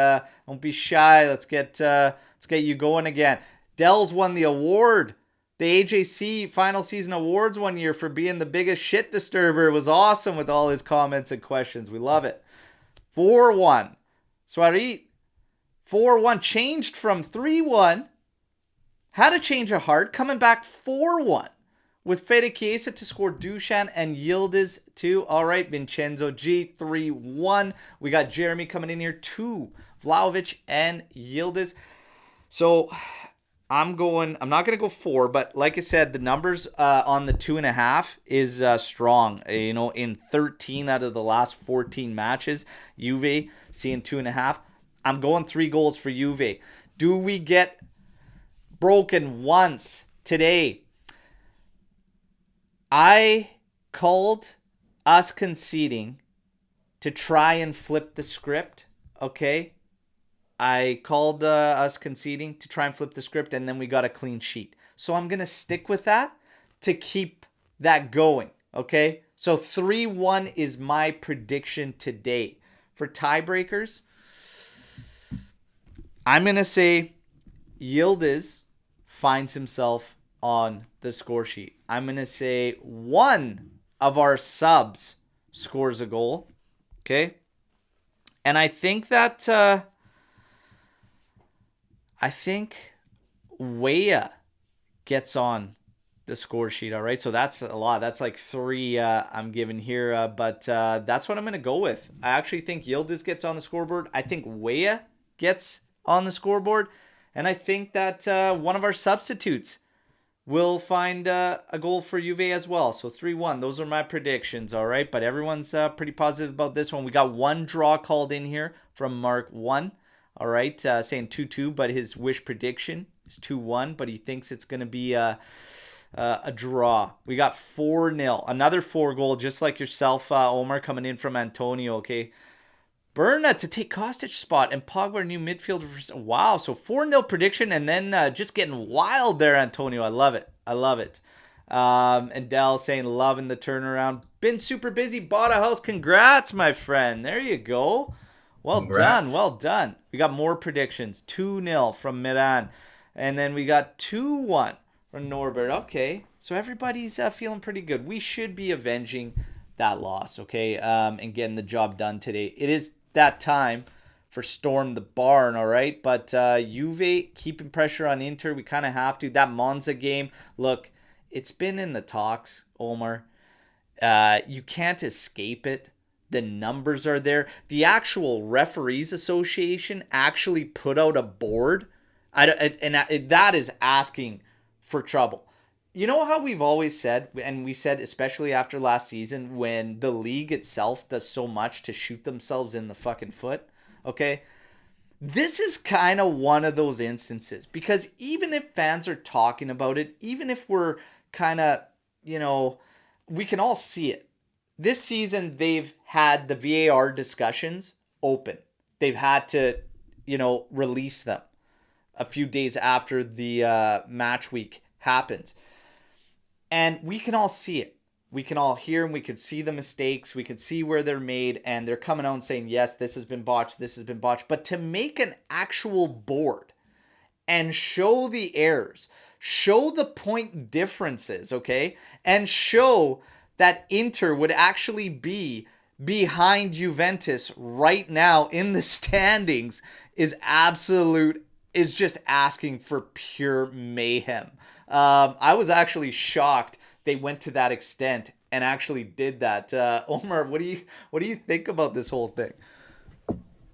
shy. Let's get you going again. Dells won the award, the AJC final season awards one year for being the biggest shit disturber. It was awesome with all his comments and questions. We love it. 4-1. Swarit 4-1 changed from 3-1. Had a change of heart, coming back 4-1 with Fede Chiesa to score Dushan and Yildiz too. All right, Vincenzo G 3-1. We got Jeremy coming in here 2, Vlahovic and Yildiz. So I'm not going to go 4, but like I said, the numbers on the 2.5 is strong. In 13 out of the last 14 matches, Juve seeing 2.5. I'm going 3 goals for Juve. Do we get broken once today? I called us conceding to try and flip the script, okay? I called us conceding to try and flip the script, and then we got a clean sheet. So I'm going to stick with that to keep that going, okay? So 3-1 is my prediction today. For tiebreakers, I'm going to say Yildiz finds himself on the score sheet. I'm going to say one of our subs scores a goal. Okay. And I think that, Weah gets on the score sheet. All right. So that's a lot. That's like 3 I'm giving here. But that's what I'm going to go with. I actually think Yildiz gets on the scoreboard. I think Weah gets on the scoreboard. And I think that one of our substitutes will find a goal for Juve as well. So 3-1. Those are my predictions, all right? But everyone's pretty positive about this one. We got one draw called in here from Mark 1, all right? Saying 2-2, but his wish prediction is 2-1, but he thinks it's going to be a draw. We got 4-0. Another 4-goal, just like yourself, Omer, coming in from Antonio, okay? Berna to take Kostic spot and Pogba new midfielder. Wow, so 4-0 prediction and then just getting wild there, Antonio. I love it. I love it. And Dell saying loving the turnaround. Been super busy. Bought a house. Congrats, my friend. There you go. Well done. Congrats. Well done. We got more predictions. 2-0 from Milan. And then we got 2-1 from Norbert. Okay, so everybody's feeling pretty good. We should be avenging that loss, okay, and getting the job done today. It is that time for Storm the Barn, all right? But Juve keeping pressure on Inter. We kind of have to. That Monza game, look, it's been in the talks, Omer. You can't escape it. The numbers are there. The actual Referees Association actually put out a board. That is asking for trouble. You know how we've always said, and we said especially after last season, when the league itself does so much to shoot themselves in the fucking foot, okay? This is kind of one of those instances because even if fans are talking about it, even if we're kind of, we can all see it. This season, they've had the VAR discussions open. They've had to, release them a few days after the match week happens. And we can all see it. we can all hear and we could see the mistakes, we could see where they're made, and they're coming out and saying, yes, this has been botched, this has been botched. But to make an actual board and show the errors, show the point differences, okay? And show that Inter would actually be behind Juventus right now in the standings is just asking for pure mayhem. I was actually shocked they went to that extent and actually did that. Omer, what do you think about this whole thing?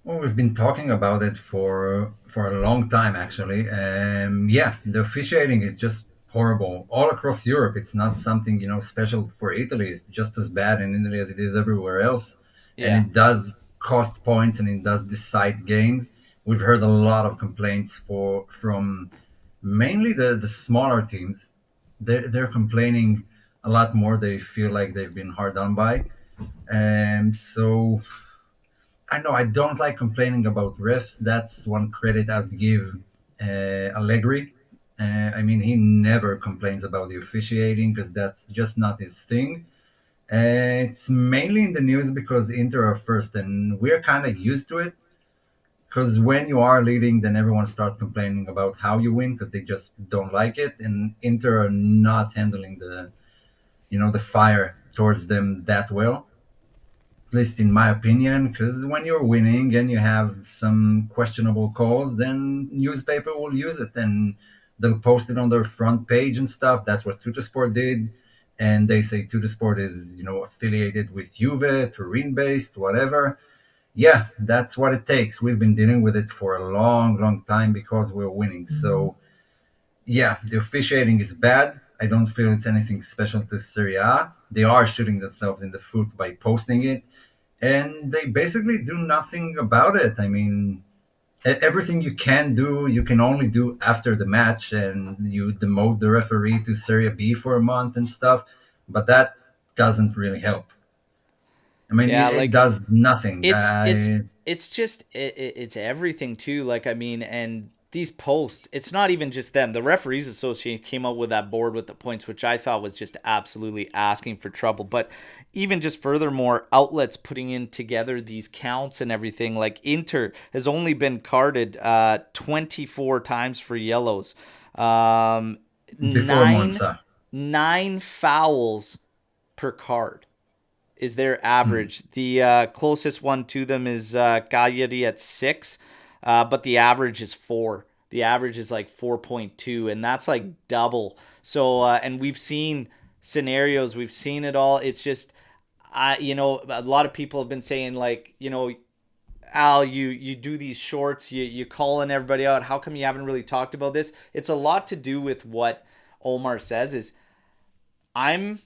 Well, we've been talking about it for a long time, actually. Yeah, the officiating is just horrible all across Europe. It's not something special for Italy. It's just as bad in Italy as it is everywhere else, and Yeah. it does cost points and it does decide games. We've heard a lot of complaints from mainly the smaller teams. They're complaining a lot more. They feel like they've been hard done by, and so I know I don't like complaining about refs. That's one credit I'd give Allegri. I mean, he never complains about the officiating because that's just not his thing. It's mainly in the news because Inter are first, and we're kind of used to it. Because when you are leading, then everyone starts complaining about how you win because they just don't like it, and Inter are not handling the fire towards them that well, at least in my opinion, because when you're winning and you have some questionable calls, then newspaper will use it and they'll post it on their front page and stuff. That's what Tuttosport did, and they say Tuttosport is affiliated with Juve, Turin based, whatever. Yeah, that's what it takes. We've been dealing with it for a long, long time because we're winning. So yeah, the officiating is bad. I don't feel it's anything special to Serie A. They are shooting themselves in the foot by posting it, and they basically do nothing about it. I mean, everything you can do, you can only do after the match, and you demote the referee to Serie B for a month and stuff, but that doesn't really help. I mean, Yeah, it like does nothing. it's it's it's just it's everything too. Like, I mean, and these posts, it's not even just them. The referees association came up with that board with the points, which I thought was just absolutely asking for trouble. But even just furthermore, outlets putting in together these counts and everything, like Inter has only been carded 24 times for yellows, Before nine Monza. nine fouls per card is their Hmm. average. The closest one to them is Cagliari at 6, but the average is 4. The average is like 4.2, and that's like double. So, and we've seen scenarios, we've seen it all. It's just, a lot of people have been saying, like, Al, you do these shorts, you calling everybody out. How come you haven't really talked about this? It's a lot to do with what Omar says. Is I'm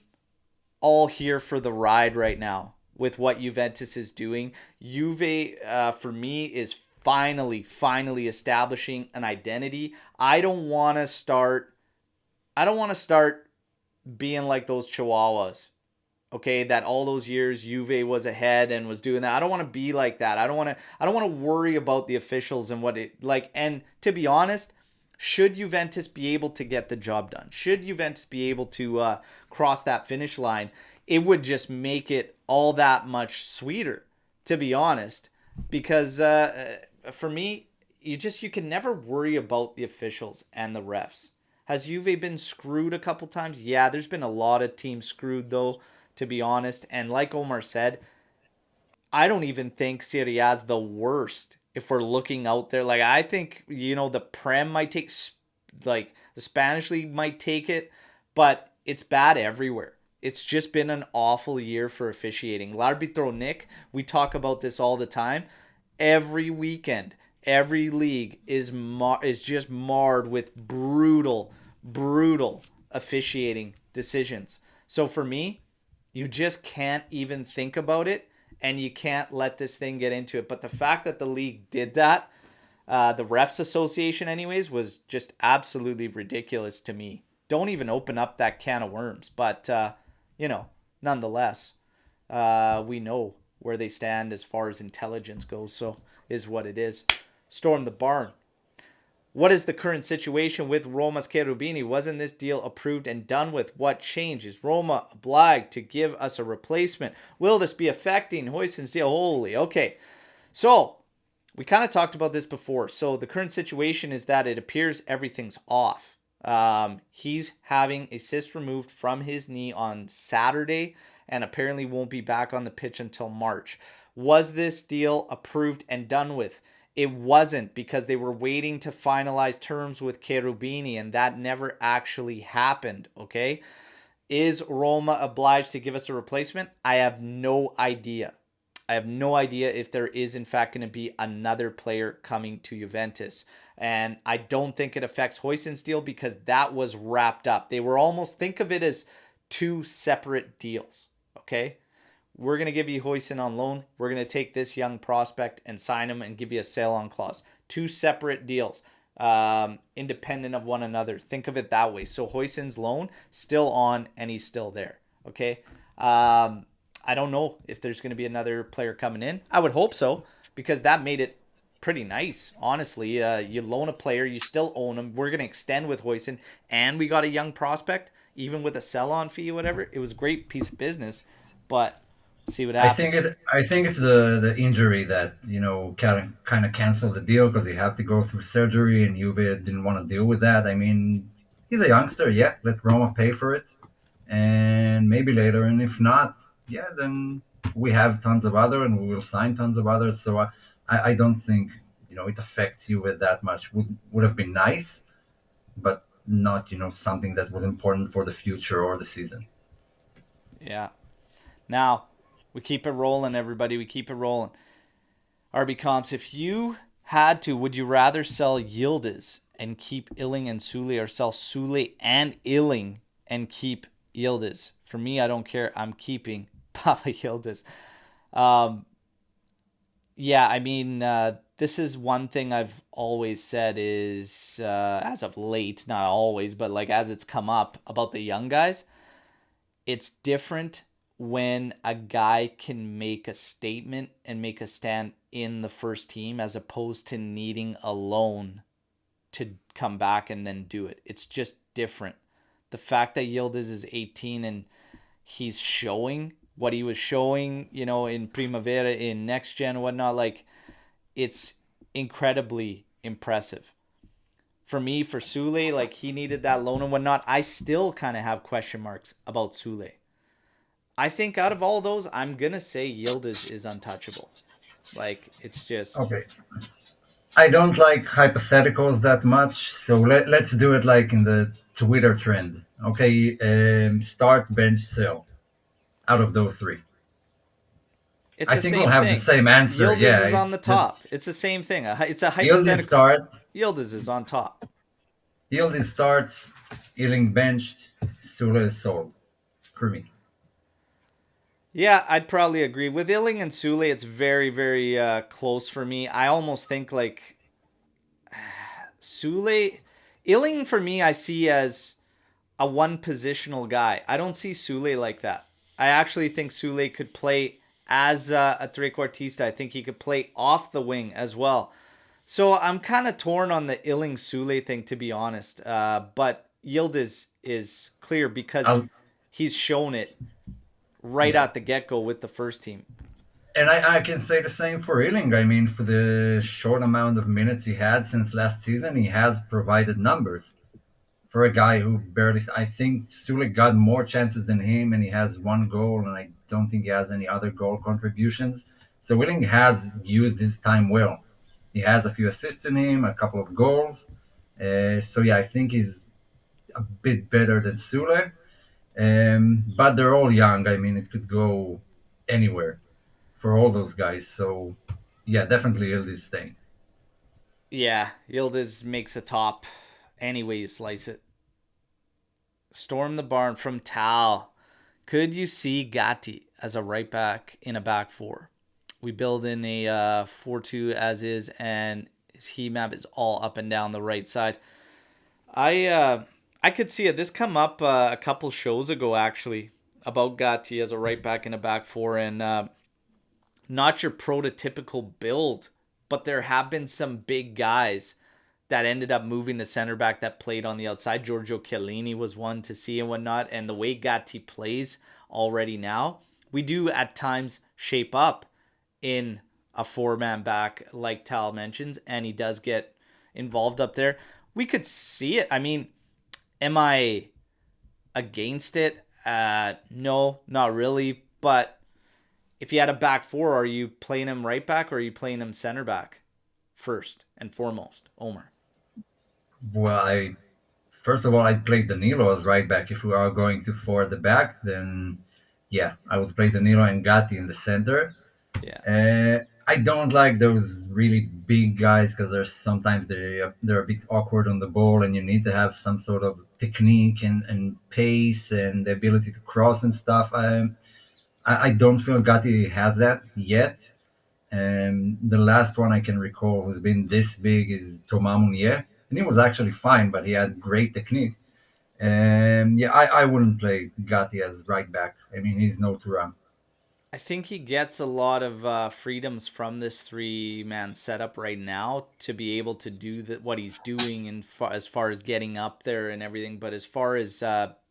all here for the ride right now with what Juventus is doing. Juve, for me, is finally establishing an identity. I don't want to start being like those Chihuahuas. Okay, that all those years Juve was ahead and was doing that. I don't want to be like that. I don't want to worry about the officials and what it like. And to be honest, should Juventus be able to get the job done? Should Juventus be able to cross that finish line? It would just make it all that much sweeter, to be honest. Because for me, you can never worry about the officials and the refs. Has Juve been screwed a couple times? Yeah, there's been a lot of teams screwed though, to be honest. And like Omar said, I don't even think Serie A is the worst if we're looking out there. Like, I think, the Prem might take, like, the Spanish League might take it, but it's bad everywhere. It's just been an awful year for officiating. L'arbitro Nick, we talk about this all the time. Every weekend, every league is just marred with brutal officiating decisions. So for me, you just can't even think about it, and you can't let this thing get into it. But the fact that the league did that, the refs association anyways, was just absolutely ridiculous to me. Don't even open up that can of worms. But nonetheless, we know where they stand as far as intelligence goes. So is what it is. Storm the barn. What is the current situation with Roma's Cherubini? Wasn't this deal approved and done with? What changed? Is Roma obliged to give us a replacement? Will this be affecting Hoisin's deal? Holy, okay. So, we kind of talked about this before. So, the current situation is that it appears everything's off. He's having a cyst removed from his knee on Saturday and apparently won't be back on the pitch until March. Was this deal approved and done with? It wasn't, because they were waiting to finalize terms with Cherubini, and that never actually happened, okay? Is Roma obliged to give us a replacement? I have no idea. I have no idea if there is, in fact, going to be another player coming to Juventus. And I don't think it affects Hoisin's deal because that was wrapped up. They were almost, think of it as two separate deals, okay? We're going to give you Hoisin on loan. We're going to take this young prospect and sign him and give you a sell-on clause. Two separate deals, independent of one another. Think of it that way. So Hoisin's loan still on, and he's still there. Okay. I don't know if there's going to be another player coming in. I would hope so, because that made it pretty nice, honestly. You loan a player, you still own him. We're going to extend with Hoisin, and we got a young prospect, even with a sell-on fee or whatever. It was a great piece of business, but see what happens. I think it's the injury that kind of canceled the deal, because he had to go through surgery, and Juve didn't want to deal with that. I mean, he's a youngster. Yeah, let Roma pay for it, and maybe later. And if not, yeah, then we have tons of other, and we will sign tons of others. So I don't think it affects Juve that much. Would have been nice, but not something that was important for the future or the season. Yeah. Now, we keep it rolling, everybody. We keep it rolling. RB Comps, if you had to, would you rather sell Yildiz and keep Illing and Sule, or sell Sule and Illing and keep Yildiz? For me, I don't care. I'm keeping Papa Yildiz. Yeah, I mean, this is one thing I've always said is, as of late, not always, but like as it's come up about the young guys, it's different when a guy can make a statement and make a stand in the first team as opposed to needing a loan to come back and then do it. It's just different. The fact that Yildiz is 18 and he's showing what he was showing, in Primavera, in Next Gen and whatnot, like, it's incredibly impressive. For me, for Sule, like, he needed that loan and whatnot. I still kind of have question marks about Sule. I think out of all those, I'm going to say Yildiz is untouchable. Like, it's just... Okay. I don't like hypotheticals that much, so let's do it like in the Twitter trend. Okay, start, bench, sell. Out of those three. It's I the think same we'll have thing. the same answer. Yildiz is on the top. It's the same thing. It's a hypothetical. Yildiz start. Yildiz is on top. Yildiz starts. Illing benched. Sule is sold. For me. Yeah, I'd probably agree. With Illing and Sule, it's very, very close for me. I almost think like Sule... Illing, for me, I see as a one-positional guy. I don't see Sule like that. I actually think Sule could play as a trequartista. I think he could play off the wing as well. So I'm kind of torn on the Illing Sule thing, to be honest. But Yildiz is clear because he's shown it right at the get-go with the first team. And I can say the same for Illing. I mean, for the short amount of minutes he had since last season, he has provided numbers. For a guy who barely... I think Sule got more chances than him, and he has one goal, and I don't think he has any other goal contributions. So Illing has used his time well. He has a few assists in him, a couple of goals. So yeah, I think he's a bit better than Sule. But they're all young. I mean, it could go anywhere for all those guys. So yeah, definitely Yildiz staying. Yeah, Yildiz makes a top any way you slice it. Storm the Barn from Tal. Could you see Gatti as a right back in a back four? We build in a 4-2 as is, and his heat map is all up and down the right side. I could see it. This come up a couple shows ago, actually, about Gatti as a right back in a back four, and not your prototypical build, but there have been some big guys that ended up moving to center back that played on the outside. Giorgio Chiellini was one to see and whatnot. And the way Gatti plays already now, we do at times shape up in a 4-man back, like Tal mentions, and he does get involved up there. We could see it. I mean, am I against it? No, not really. But if you had a back four, are you playing him right back or are you playing him center back first and foremost, Omer? Well, first of all, I'd play Danilo as right back. If we are going to forward the back, then yeah, I would play Danilo and Gatti in the center. Yeah. I don't like those really big guys because sometimes they're a bit awkward on the ball, and you need to have some sort of technique and pace and the ability to cross and stuff. I don't feel Gatti has that yet. And the last one I can recall who's been this big is Thomas Meunier, and he was actually fine, but he had great technique. And yeah, I wouldn't play Gatti as right back. I mean, he's no Turan. I think he gets a lot of freedoms from this 3-man setup right now to be able to do what he's doing as far as getting up there and everything. But as far as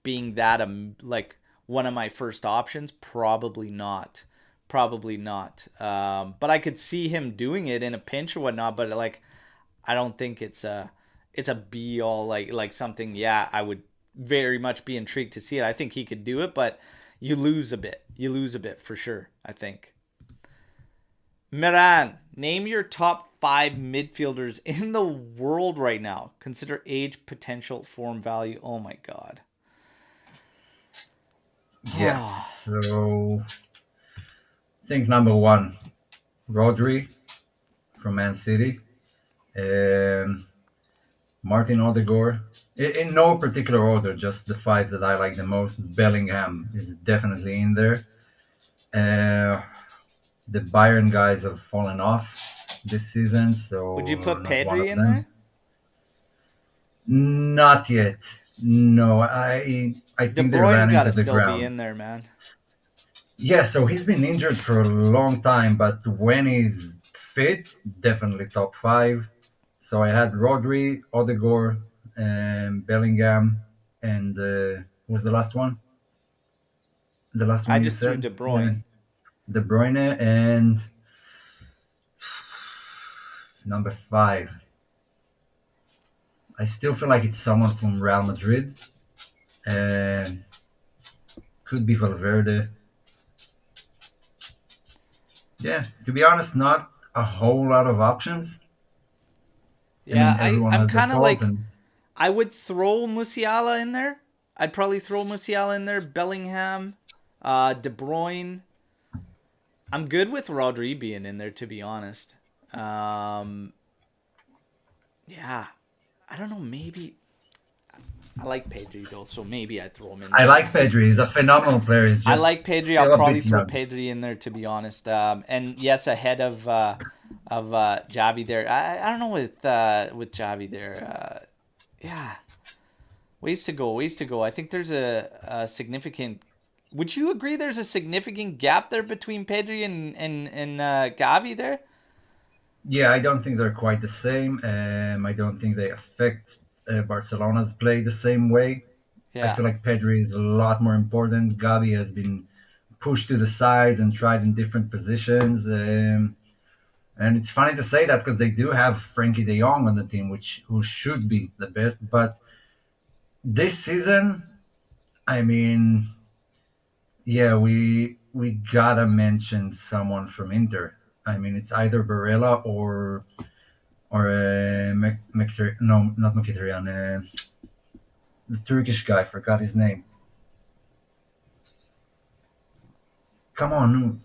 being that like one of my first options, probably not. Probably not. But I could see him doing it in a pinch or whatnot. But like, I don't think it's a be all like something. Yeah, I would very much be intrigued to see it. I think he could do it, but you lose a bit. You lose a bit for sure, I think. Miran, name your top 5 midfielders in the world right now. Consider age, potential, form, value. Oh my God. Yeah. So I think number 1, Rodri from Man City. Martin Odegaard. In no particular order, just the 5 that I like the most. Bellingham is definitely in there. The Bayern guys have fallen off this season, so Would you put not one Pedri of in them. there? Not yet. No, I De think they Bruyne's ran got into to the still be ground. in there, man. Yeah, so he's been injured for a long time, but when he's fit, definitely top 5. So I had Rodri, Odegaard, Bellingham, and who was the last one? The last I one you just threw said? De Bruyne. De Bruyne, and number 5. I still feel like it's someone from Real Madrid. And could be Valverde. Yeah, to be honest, not a whole lot of options. I Yeah, mean, everyone I'm has their kind of faults, like, and I would throw Musiala in there. I'd probably throw Musiala in there. Bellingham, De Bruyne. I'm good with Rodri being in there, to be honest. Um, yeah, I don't know. Maybe I like Pedri though, so maybe I throw him in I there. like Pedri. He's a phenomenal player. He's I just like Pedri. I'll still a probably bit throw young. Pedri in there, to be honest. And yes, ahead of Javi there. I don't know with Javi there. Yeah, ways to go. Ways to go. I think there's a significant. Would you agree? There's a significant gap there between Pedri and Gavi there. Yeah, I don't think they're quite the same. I don't think they affect Barcelona's play the same way. I Yeah. feel like Pedri is a lot more important. Gavi has been pushed to the sides and tried in different positions. And it's funny to say that because they do have Frankie De Jong on the team, who should be the best. But this season, I mean, yeah, we gotta mention someone from Inter. I mean, it's either Barella or no, not Mkhitaryan, the Turkish guy. Forgot his name. Come on,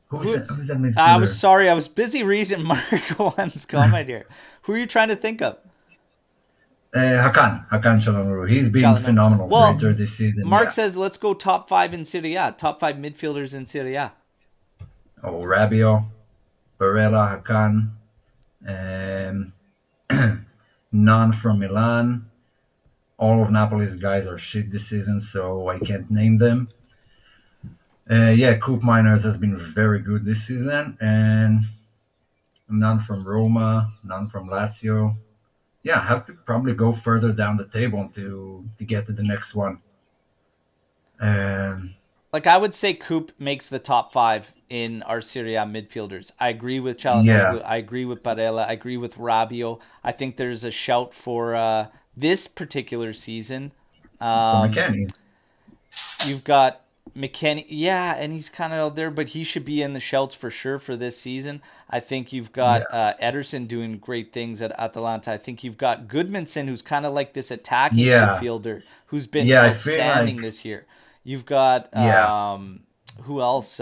who's that? Who's? Who's that I was midfielder? sorry. I was busy reading Marco One's comment here. Who are you trying to think of? Hakan Çalhanoğlu. He's been Chalano. phenomenal for Well, Inter this season. Mark Yeah. says let's go top 5 in Serie A. Top 5 midfielders in Serie A. Oh, Rabiot, Barella, Hakan, um, none from Milan. All of Napoli's guys are shit this season, so I can't name them. Yeah, Coop Miners has been very good this season, and none from Roma, none from Lazio. yeah, have to probably go further down the table to get to the next one. Um, Like I would say Coop makes the top five in our Serie A midfielders. I agree with yeah, Chalanoglu. I agree with Barella. I agree with Rabiot. I think there's a shout for this particular season. for Um, McKenny. you've got McKenny. Yeah, and he's kind of out there, but he should be in the shouts for sure for this season. I think you've got Yeah, Ederson doing great things at Atalanta. I think you've got Goodmanson, who's kind of like this attacking yeah, midfielder who's been yeah. I feel like outstanding this year. You've got yeah, who else?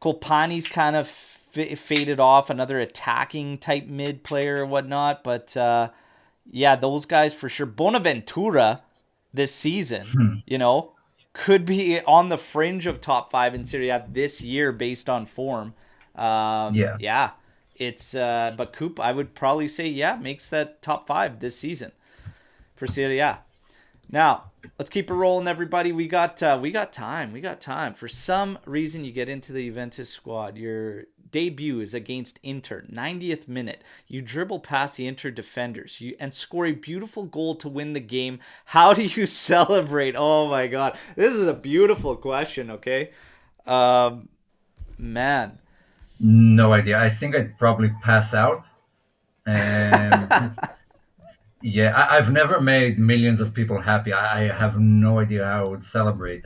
Kolpani's kind of faded off, another attacking type mid player or whatnot. But yeah, those guys for sure. Bonaventura this season, you know, could be on the fringe of top five in Serie A this year based on form. yeah. Yeah, it's but Coop, I would probably say yeah makes that top five this season for Serie A. Now, let's keep it rolling, everybody. We got time. We got time. For some reason, you get into the Juventus squad. Your debut is against Inter, 90th minute. You dribble past the Inter defenders and score a beautiful goal to win the game. How do you celebrate? Oh my God, this is a beautiful question. Okay, um, man. No idea. I think I'd probably pass out. Um, yeah, I've never made millions of people happy. I have no idea how I would celebrate.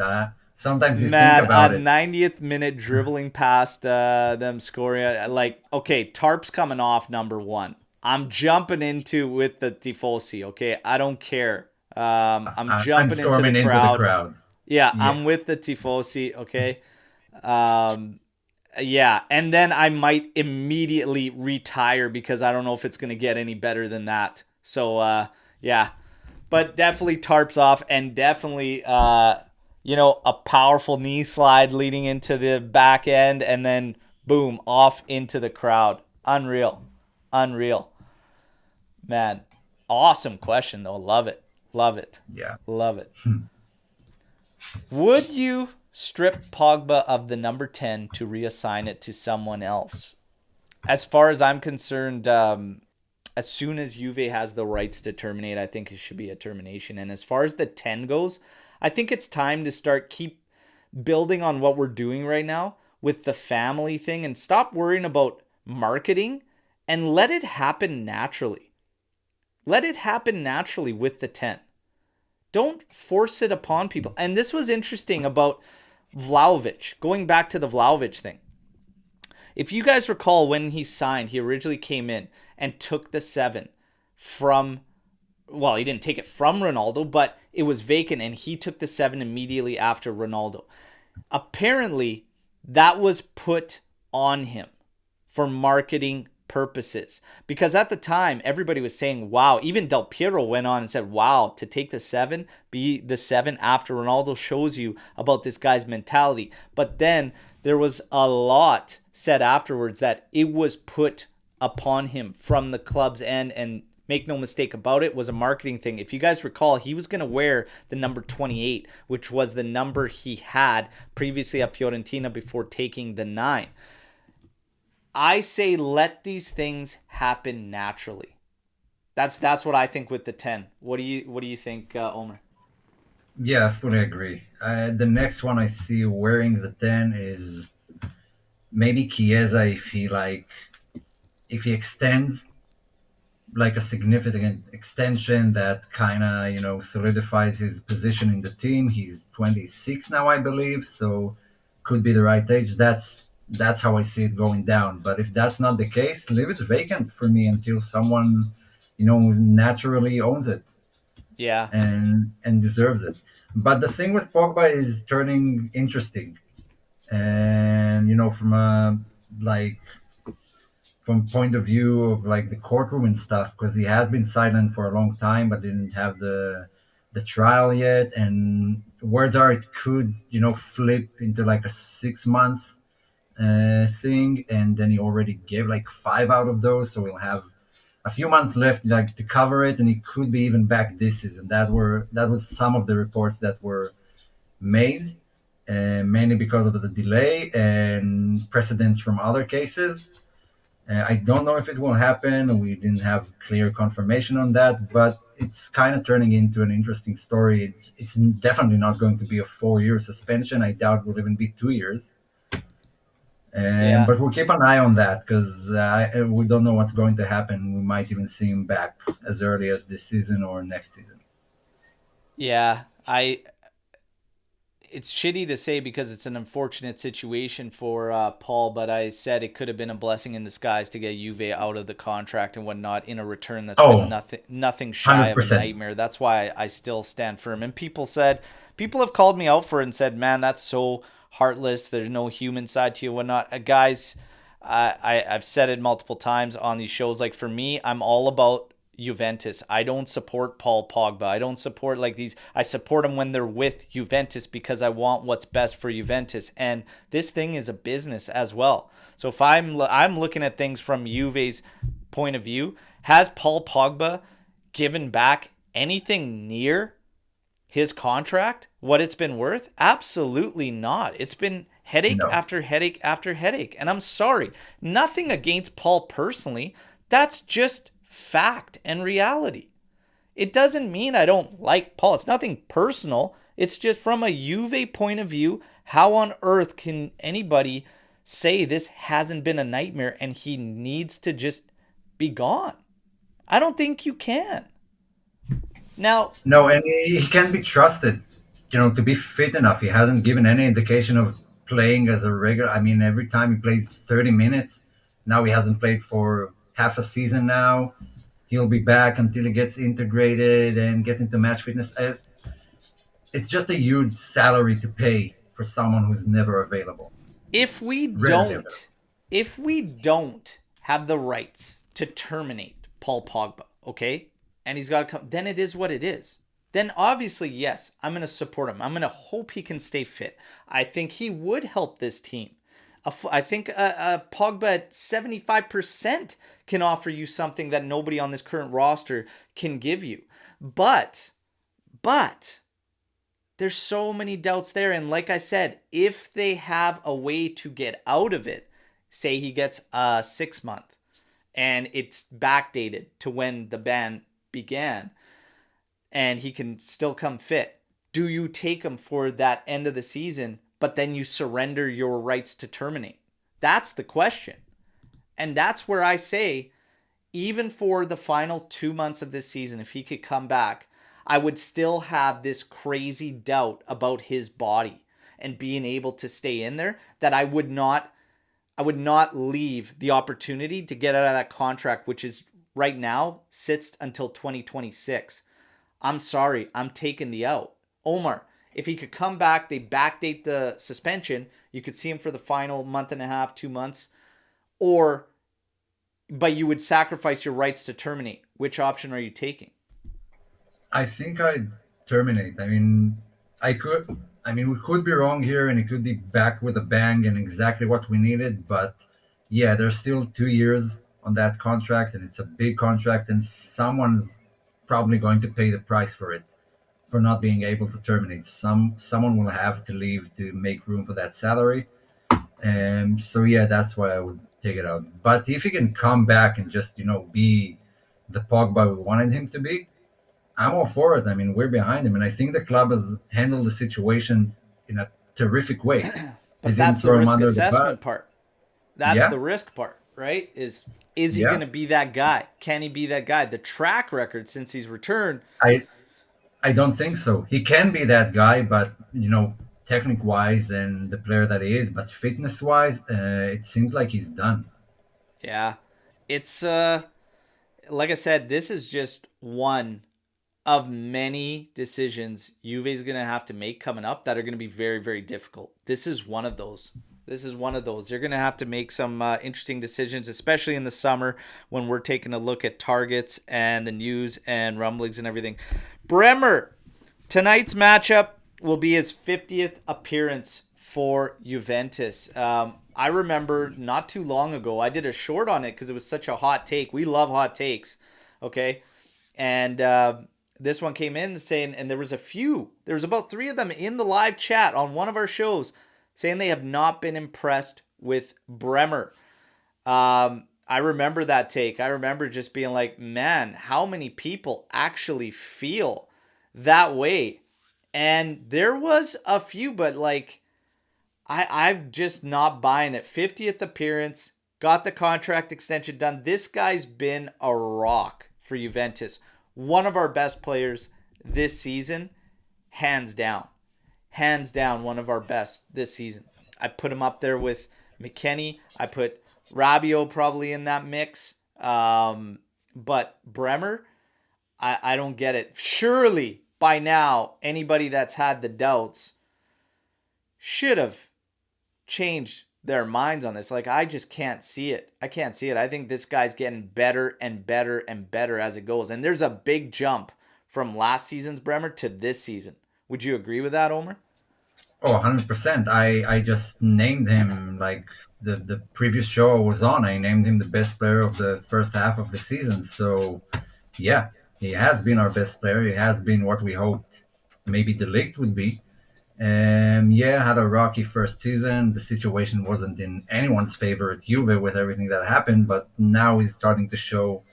Sometimes you think Man, a about it. 90th minute dribbling past them scoring. Like, okay, Tarp's coming off number one. I'm jumping into with the Tifosi, okay? I don't care. I'm I'm jumping into the storming into the crowd. crowd. Yeah, Yeah, I'm with the Tifosi, okay? Um, yeah, and then I might immediately retire because I don't know if it's going to get any better than that. So, yeah, but definitely tarps off and definitely a powerful knee slide leading into the back end and then boom off into the crowd. Unreal, man. Awesome question though. Love it, love it, yeah. love it. Would you strip Pogba of the number 10 to reassign it to someone else? As far as I'm concerned, as soon as Juve has the rights to terminate, I think it should be a termination. And as far as the 10 goes, I think it's time to keep building on what we're doing right now with the family thing and stop worrying about marketing and let it happen naturally. Let it happen naturally with the 10. Don't force it upon people. And this was interesting about Vlahovic, going back to the Vlahovic thing. If you guys recall when he signed, he originally came in and took the 7 from, well, he didn't take it from Ronaldo, but it was vacant and he took the 7 immediately after Ronaldo. Apparently, that was put on him for marketing purposes because at the time everybody was saying wow, even Del Piero went on and said wow, to take the 7, be the 7 after Ronaldo shows you about this guy's mentality. But then there was a lot said afterwards that it was put upon him from the club's end, and make no mistake about it, was a marketing thing. If you guys recall, he was going to wear the number 28, which was the number he had previously at Fiorentina before taking the 9. I say let these things happen naturally. That's what I think with the 10. What do you think, Omer? Yeah, I fully agree. The next one I see wearing the 10 is maybe Chiesa if he extends like a significant extension that kind of solidifies his position in the team. He's 26 now, I believe, so could be the right age. That's how I see it going down. But if that's not the case, leave it vacant for me until someone naturally owns it Yeah. and deserves it. But the thing with Pogba is turning interesting, and from a like from point of view of like the courtroom and stuff, because he has been silent for a long time but didn't have the trial yet, and words are it could flip into like a 6 month thing, and then he already gave like 5 out of those, so we'll have a few months left like to cover it, and he could be even back this season. That was some of the reports that were made, mainly because of the delay and precedents from other cases. I don't know if it will happen. We didn't have clear confirmation on that, but it's kind of turning into an interesting story. It's definitely not going to be a 4 year suspension. I doubt will even be 2 years. Yeah. But we'll keep an eye on that because we don't know what's going to happen. We might even see him back as early as this season or next season. Yeah. I It's shitty to say because it's an unfortunate situation for Paul, but I said it could have been a blessing in disguise to get Juve out of the contract and whatnot in a return that's been Oh, nothing shy of a 100%. nightmare. That's why I still stand firm. And people have called me out for it and said, "Man, that's so heartless. There's no human side to you, whatnot." Guys, I've said it multiple times on these shows. Like for me, I'm all about Juventus. I don't support Paul Pogba. I don't support like these. I support them when they're with Juventus because I want what's best for Juventus. And this thing is a business as well. So if I'm looking at things from Juve's point of view, has Paul Pogba given back anything near his contract, what it's been worth? Absolutely not. It's been headache No. after headache after headache. And I'm sorry, nothing against Paul personally. That's just fact and reality. It doesn't mean I don't like Paul. It's nothing personal. It's just from a Juve point of view, how on earth can anybody say this hasn't been a nightmare and he needs to just be gone? I don't think you can. Now, No, and he can't be trusted, to be fit enough. He hasn't given any indication of playing as a regular. I mean, every time he plays 30 minutes. Now he hasn't played for half a season now. He'll be back until he gets integrated and gets into match fitness. It's just a huge salary to pay for someone who's never available, if we rarely available. don't if we don't have the rights to terminate Paul Pogba, okay, and he's got to come, then it is what it is. Then obviously, yes, I'm going to support him. I'm going to hope he can stay fit. I think he would help this team. I think Pogba at 75% can offer you something that nobody on this current roster can give you. But there's so many doubts there. And like I said, if they have a way to get out of it, say he gets a 6 month and it's backdated to when the ban began and he can still come fit, do you take him for that end of the season, but then you surrender your rights to terminate? That's the question. And that's where I say, even for the final 2 months of this season, if he could come back, I would still have this crazy doubt about his body and being able to stay in there, that I would not leave the opportunity to get out of that contract, which is right now sits until 2026. I'm sorry, I'm taking the out. Omer, if he could come back, they backdate the suspension, you could see him for the final month and a half, 2 months, but you would sacrifice your rights to terminate. Which option are you taking? I think I'd terminate. I could. We could be wrong here, and it could be back with a bang and exactly what we needed. But yeah, there's still 2 years on that contract, and it's a big contract, and someone's probably going to pay the price for it, for not being able to terminate. Someone will have to leave to make room for that salary. So yeah, that's why I would take it out. But if he can come back and just be the Pogba we wanted him to be, I'm all for it. We're behind him, and I think the club has handled the situation in a terrific way. They But didn't that's the throw him risk under the bus. assessment part. That's the Yeah, risk part, right? Is he going yeah. to be that guy? Can he be that guy? The track record since he's returned. I I don't think so. He can be that guy, but technique wise and the player that he is, but fitness wise, it seems like he's done. Yeah. It's like I said, this is just one of many decisions Juve's going to have to make coming up that are going to be very, very difficult. This is one of those. This is one of those. They're going to have to make some interesting decisions, especially in the summer when we're taking a look at targets and the news and rumblings and everything. Bremer, tonight's matchup will be his 50th appearance for Juventus. I remember not too long ago, I did a short on it because it was such a hot take. We love hot takes, okay? And this one came in saying, and there was about 3 of them in the live chat on one of our shows saying they have not been impressed with Bremer. I remember that take. I remember just being like, man, how many people actually feel that way? And there was a few, but like I'm just not buying it. 50th appearance, got the contract extension done. This guy's been a rock for Juventus. One of our best players this season, hands down. Hands down, one of our best this season. I put him up there with McKennie. I put Rabiot probably in that mix. But Bremer, I don't get it. Surely by now, anybody that's had the doubts should have changed their minds on this. Like, I just can't see it. I can't see it. I think this guy's getting better and better and better as it goes. And there's a big jump from last season's Bremer to this season. Would you agree with that, Omer? Oh, 100%. I just named him like the previous show I was on. I named him the best player of the first half of the season. So, yeah, he has been our best player. He has been what we hoped maybe the league would be. Yeah, had a rocky first season. The situation wasn't in anyone's favor at Juve with everything that happened, but now he's starting to show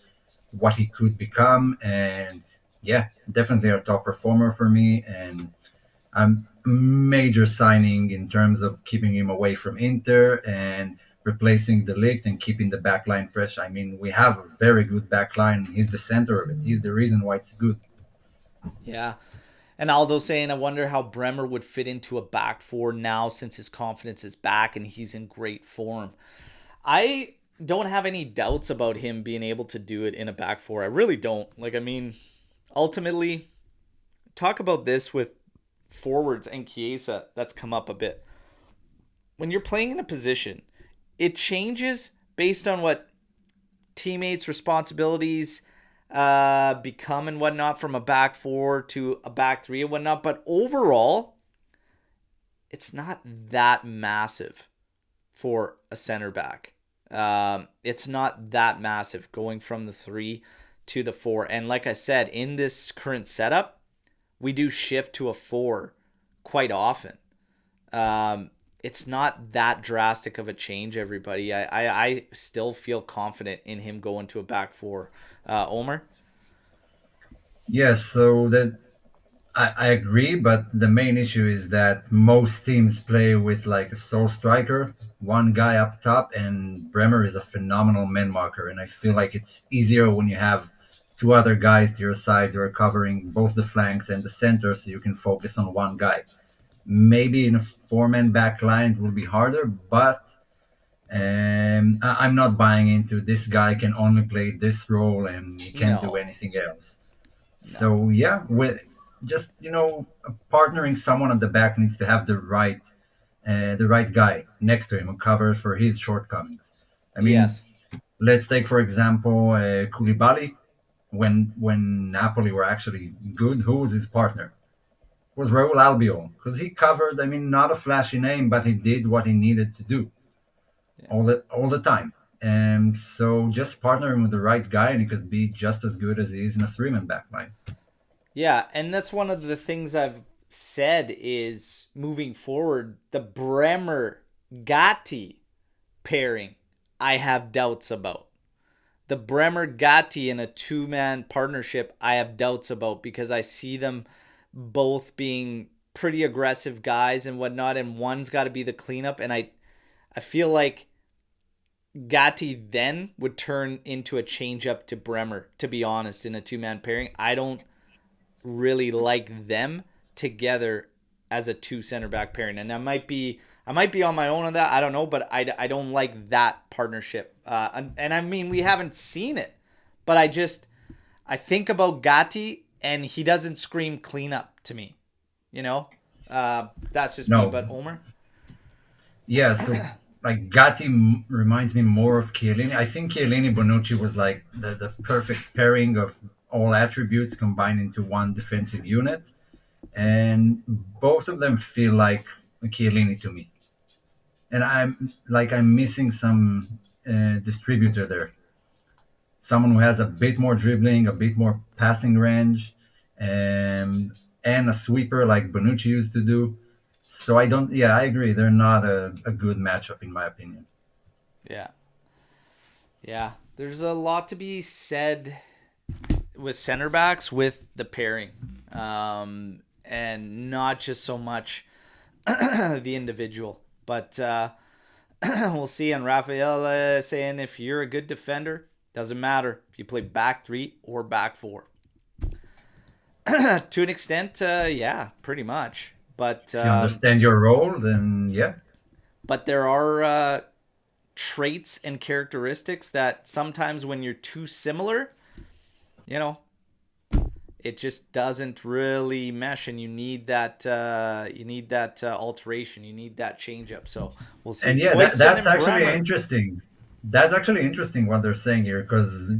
what he could become. And yeah, definitely a top performer for me. And a major signing in terms of keeping him away from Inter and replacing the Ligt and keeping the back line fresh. I mean, we have a very good back line. He's the center of it. He's the reason why it's good. Yeah. And Aldo saying, I wonder how Bremer would fit into a back four now since his confidence is back and he's in great form. I don't have any doubts about him being able to do it in a back four. I really don't. Like, I mean, ultimately, talk about this with forwards and Chiesa that's come up a bit. When you're playing in a position, it changes based on what teammates' responsibilities become and whatnot from a back four to a back three and whatnot. But overall, it's not that massive for a center back. It's not that massive going from the three to the four. And like I said, in this current setup, we do shift to a four quite often. It's not that drastic of a change, everybody. I still feel confident in him going to a back four. Omer? Yes, so that I agree, but the main issue is that most teams play with like a sole striker, one guy up top, and Bremer is a phenomenal man marker. And I feel like it's easier when you have two other guys to your side who are covering both the flanks and the center, so you can focus on one guy. Maybe in a four-man back line it will be harder, but I'm not buying into this guy can only play this role and he can't do No. anything else. No. So yeah, with just partnering someone at the back needs to have the right guy next to him who covers for his shortcomings. I mean, Yes. let's take for example Koulibaly. When Napoli were actually good, who was his partner? It was Raul Albiol because he covered. I mean, not a flashy name, but he did what he needed to do Yeah. all the time. And so just partnering with the right guy, and he could be just as good as he is in a three-man back line. Yeah, and that's one of the things I've said is moving forward, the Bremer Gatti pairing, I have doubts about. The Bremer Gatti in a two-man partnership, I have doubts about because I see them both being pretty aggressive guys and whatnot, and one's got to be the cleanup. And I feel like Gatti then would turn into a change up to Bremer, to be honest, in a two-man pairing. I don't really like them together as a two center back pairing. And I might be on my own on that. I don't know, but I don't like that partnership. And I mean, we haven't seen it, but I think about Gatti and he doesn't scream cleanup to me. You know, that's just me. No, But Omer, yeah. So like Gatti reminds me more of Chiellini. I think Chiellini Bonucci was like the perfect pairing of all attributes combined into one defensive unit, and both of them feel like Chiellini to me. And I'm missing some distributor there, someone who has a bit more dribbling, a bit more passing range, and a sweeper like Bonucci used to do. So I don't. Yeah, I agree. They're not a good matchup in my opinion. yeah, Yeah, there's a lot to be said with center backs with the pairing, and not just so much the individual, but we'll see. And Rafael saying if you're a good defender, doesn't matter if you play back three or back four. To an extent, yeah, pretty much. But If you understand your role, then yeah. but there are traits and characteristics that sometimes when you're too similar, you know, it just doesn't really mesh, and you need that alteration, you need that change up. So we'll see. And yeah, Moise that's and actually Bremer. interesting. That's actually interesting what they're saying here, because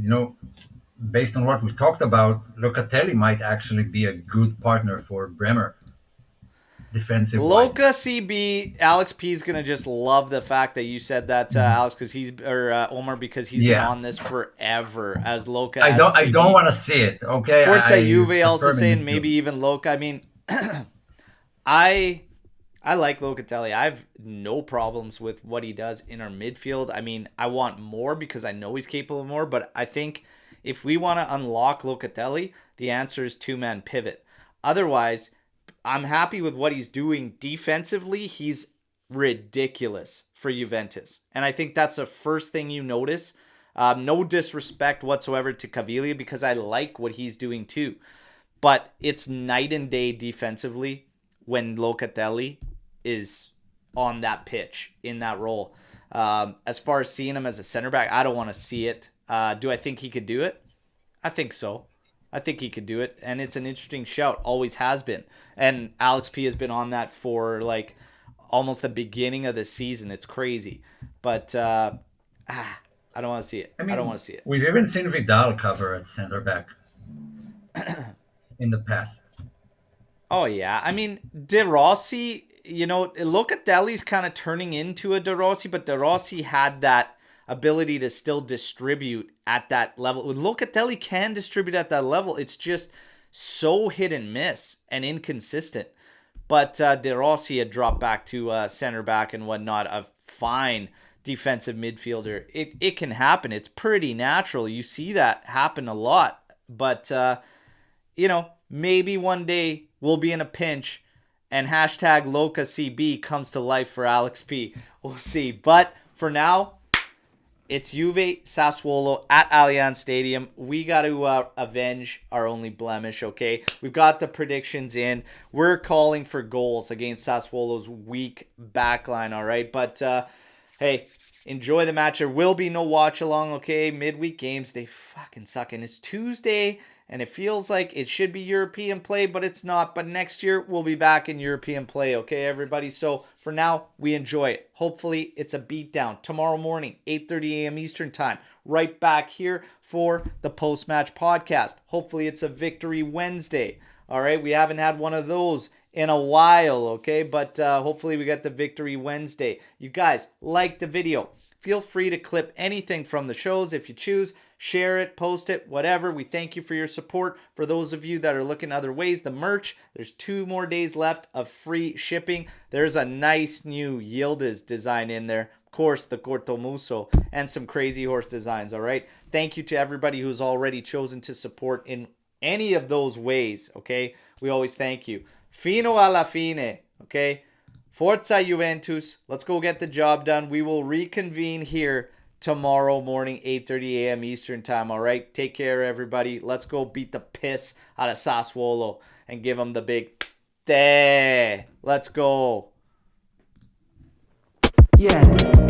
based on what we talked about, Locatelli might actually be a good partner for Bremer, defensive wise. Luca CB, Alex P is gonna just love the fact that you said that, Alex, because Omer, because he's been Yeah, on this forever as Luca. I As a don't. I CB. don't want to see it. Okay, Forza I Juve also prefer the saying midfield. maybe even Luca. I mean, I like Locatelli. I have no problems with what he does in our midfield. I mean, I want more because I know he's capable of more, but I think if we want to unlock Locatelli, the answer is two-man pivot. Otherwise, I'm happy with what he's doing defensively. He's ridiculous for Juventus. And I think that's the first thing you notice. No disrespect whatsoever to Caviglia, because I like what he's doing too. But it's night and day defensively when Locatelli is on that pitch, in that role. As far as seeing him as a center back, I don't want to see it. Do I think he could do it? I think so. I think he could do it, and it's an interesting shout. Always has been. And Alex P has been on that for like almost the beginning of the season. It's crazy. But I don't want to see it. I I don't mean, want to see it. we've even seen Vidal cover at center back in the past. Oh, yeah. I mean, De Rossi, Locatelli's kind of turning into a De Rossi, but De Rossi had that ability to still distribute at that level. Locatelli can distribute at that level. It's just so hit and miss and inconsistent. But De Rossi had dropped back to center back and whatnot, a fine defensive midfielder. It can happen. It's pretty natural. You see that happen a lot. But, maybe one day we'll be in a pinch and hashtag LocaCB comes to life for Alex P. We'll see. But for now, it's Juve Sassuolo at Allianz Stadium. We got to avenge our only blemish, okay? We've got the predictions in. We're calling for goals against Sassuolo's weak backline, all right? But, hey, enjoy the match. There will be no watch along, okay? Midweek games, they fucking suck. And it's Tuesday, and it feels like it should be European play, but it's not. But next year, we'll be back in European play, okay, everybody? So for now, we enjoy it. Hopefully, it's a beatdown. Tomorrow morning, 8:30 a.m. Eastern Time, right back here for the post-match podcast. Hopefully, it's a Victory Wednesday, all right? We haven't had one of those in a while, okay? But hopefully, we got the Victory Wednesday. You guys, like the video. Feel free to clip anything from the shows if you choose. Share it, post it, whatever. We thank you for your support. For those of you that are looking other ways, the merch, there's 2 more days left of free shipping. There's a nice new Yildiz design in there. Of course, the Cortomuso and some crazy horse designs, all right? Thank you to everybody who's already chosen to support in any of those ways, okay? We always thank you. Fino alla fine, okay? Forza Juventus. Let's go get the job done. We will reconvene here tomorrow morning, 8:30 a.m. Eastern Time, all right? Take care, everybody. Let's go beat the piss out of Sassuolo and give them the big day. Let's go. Yeah.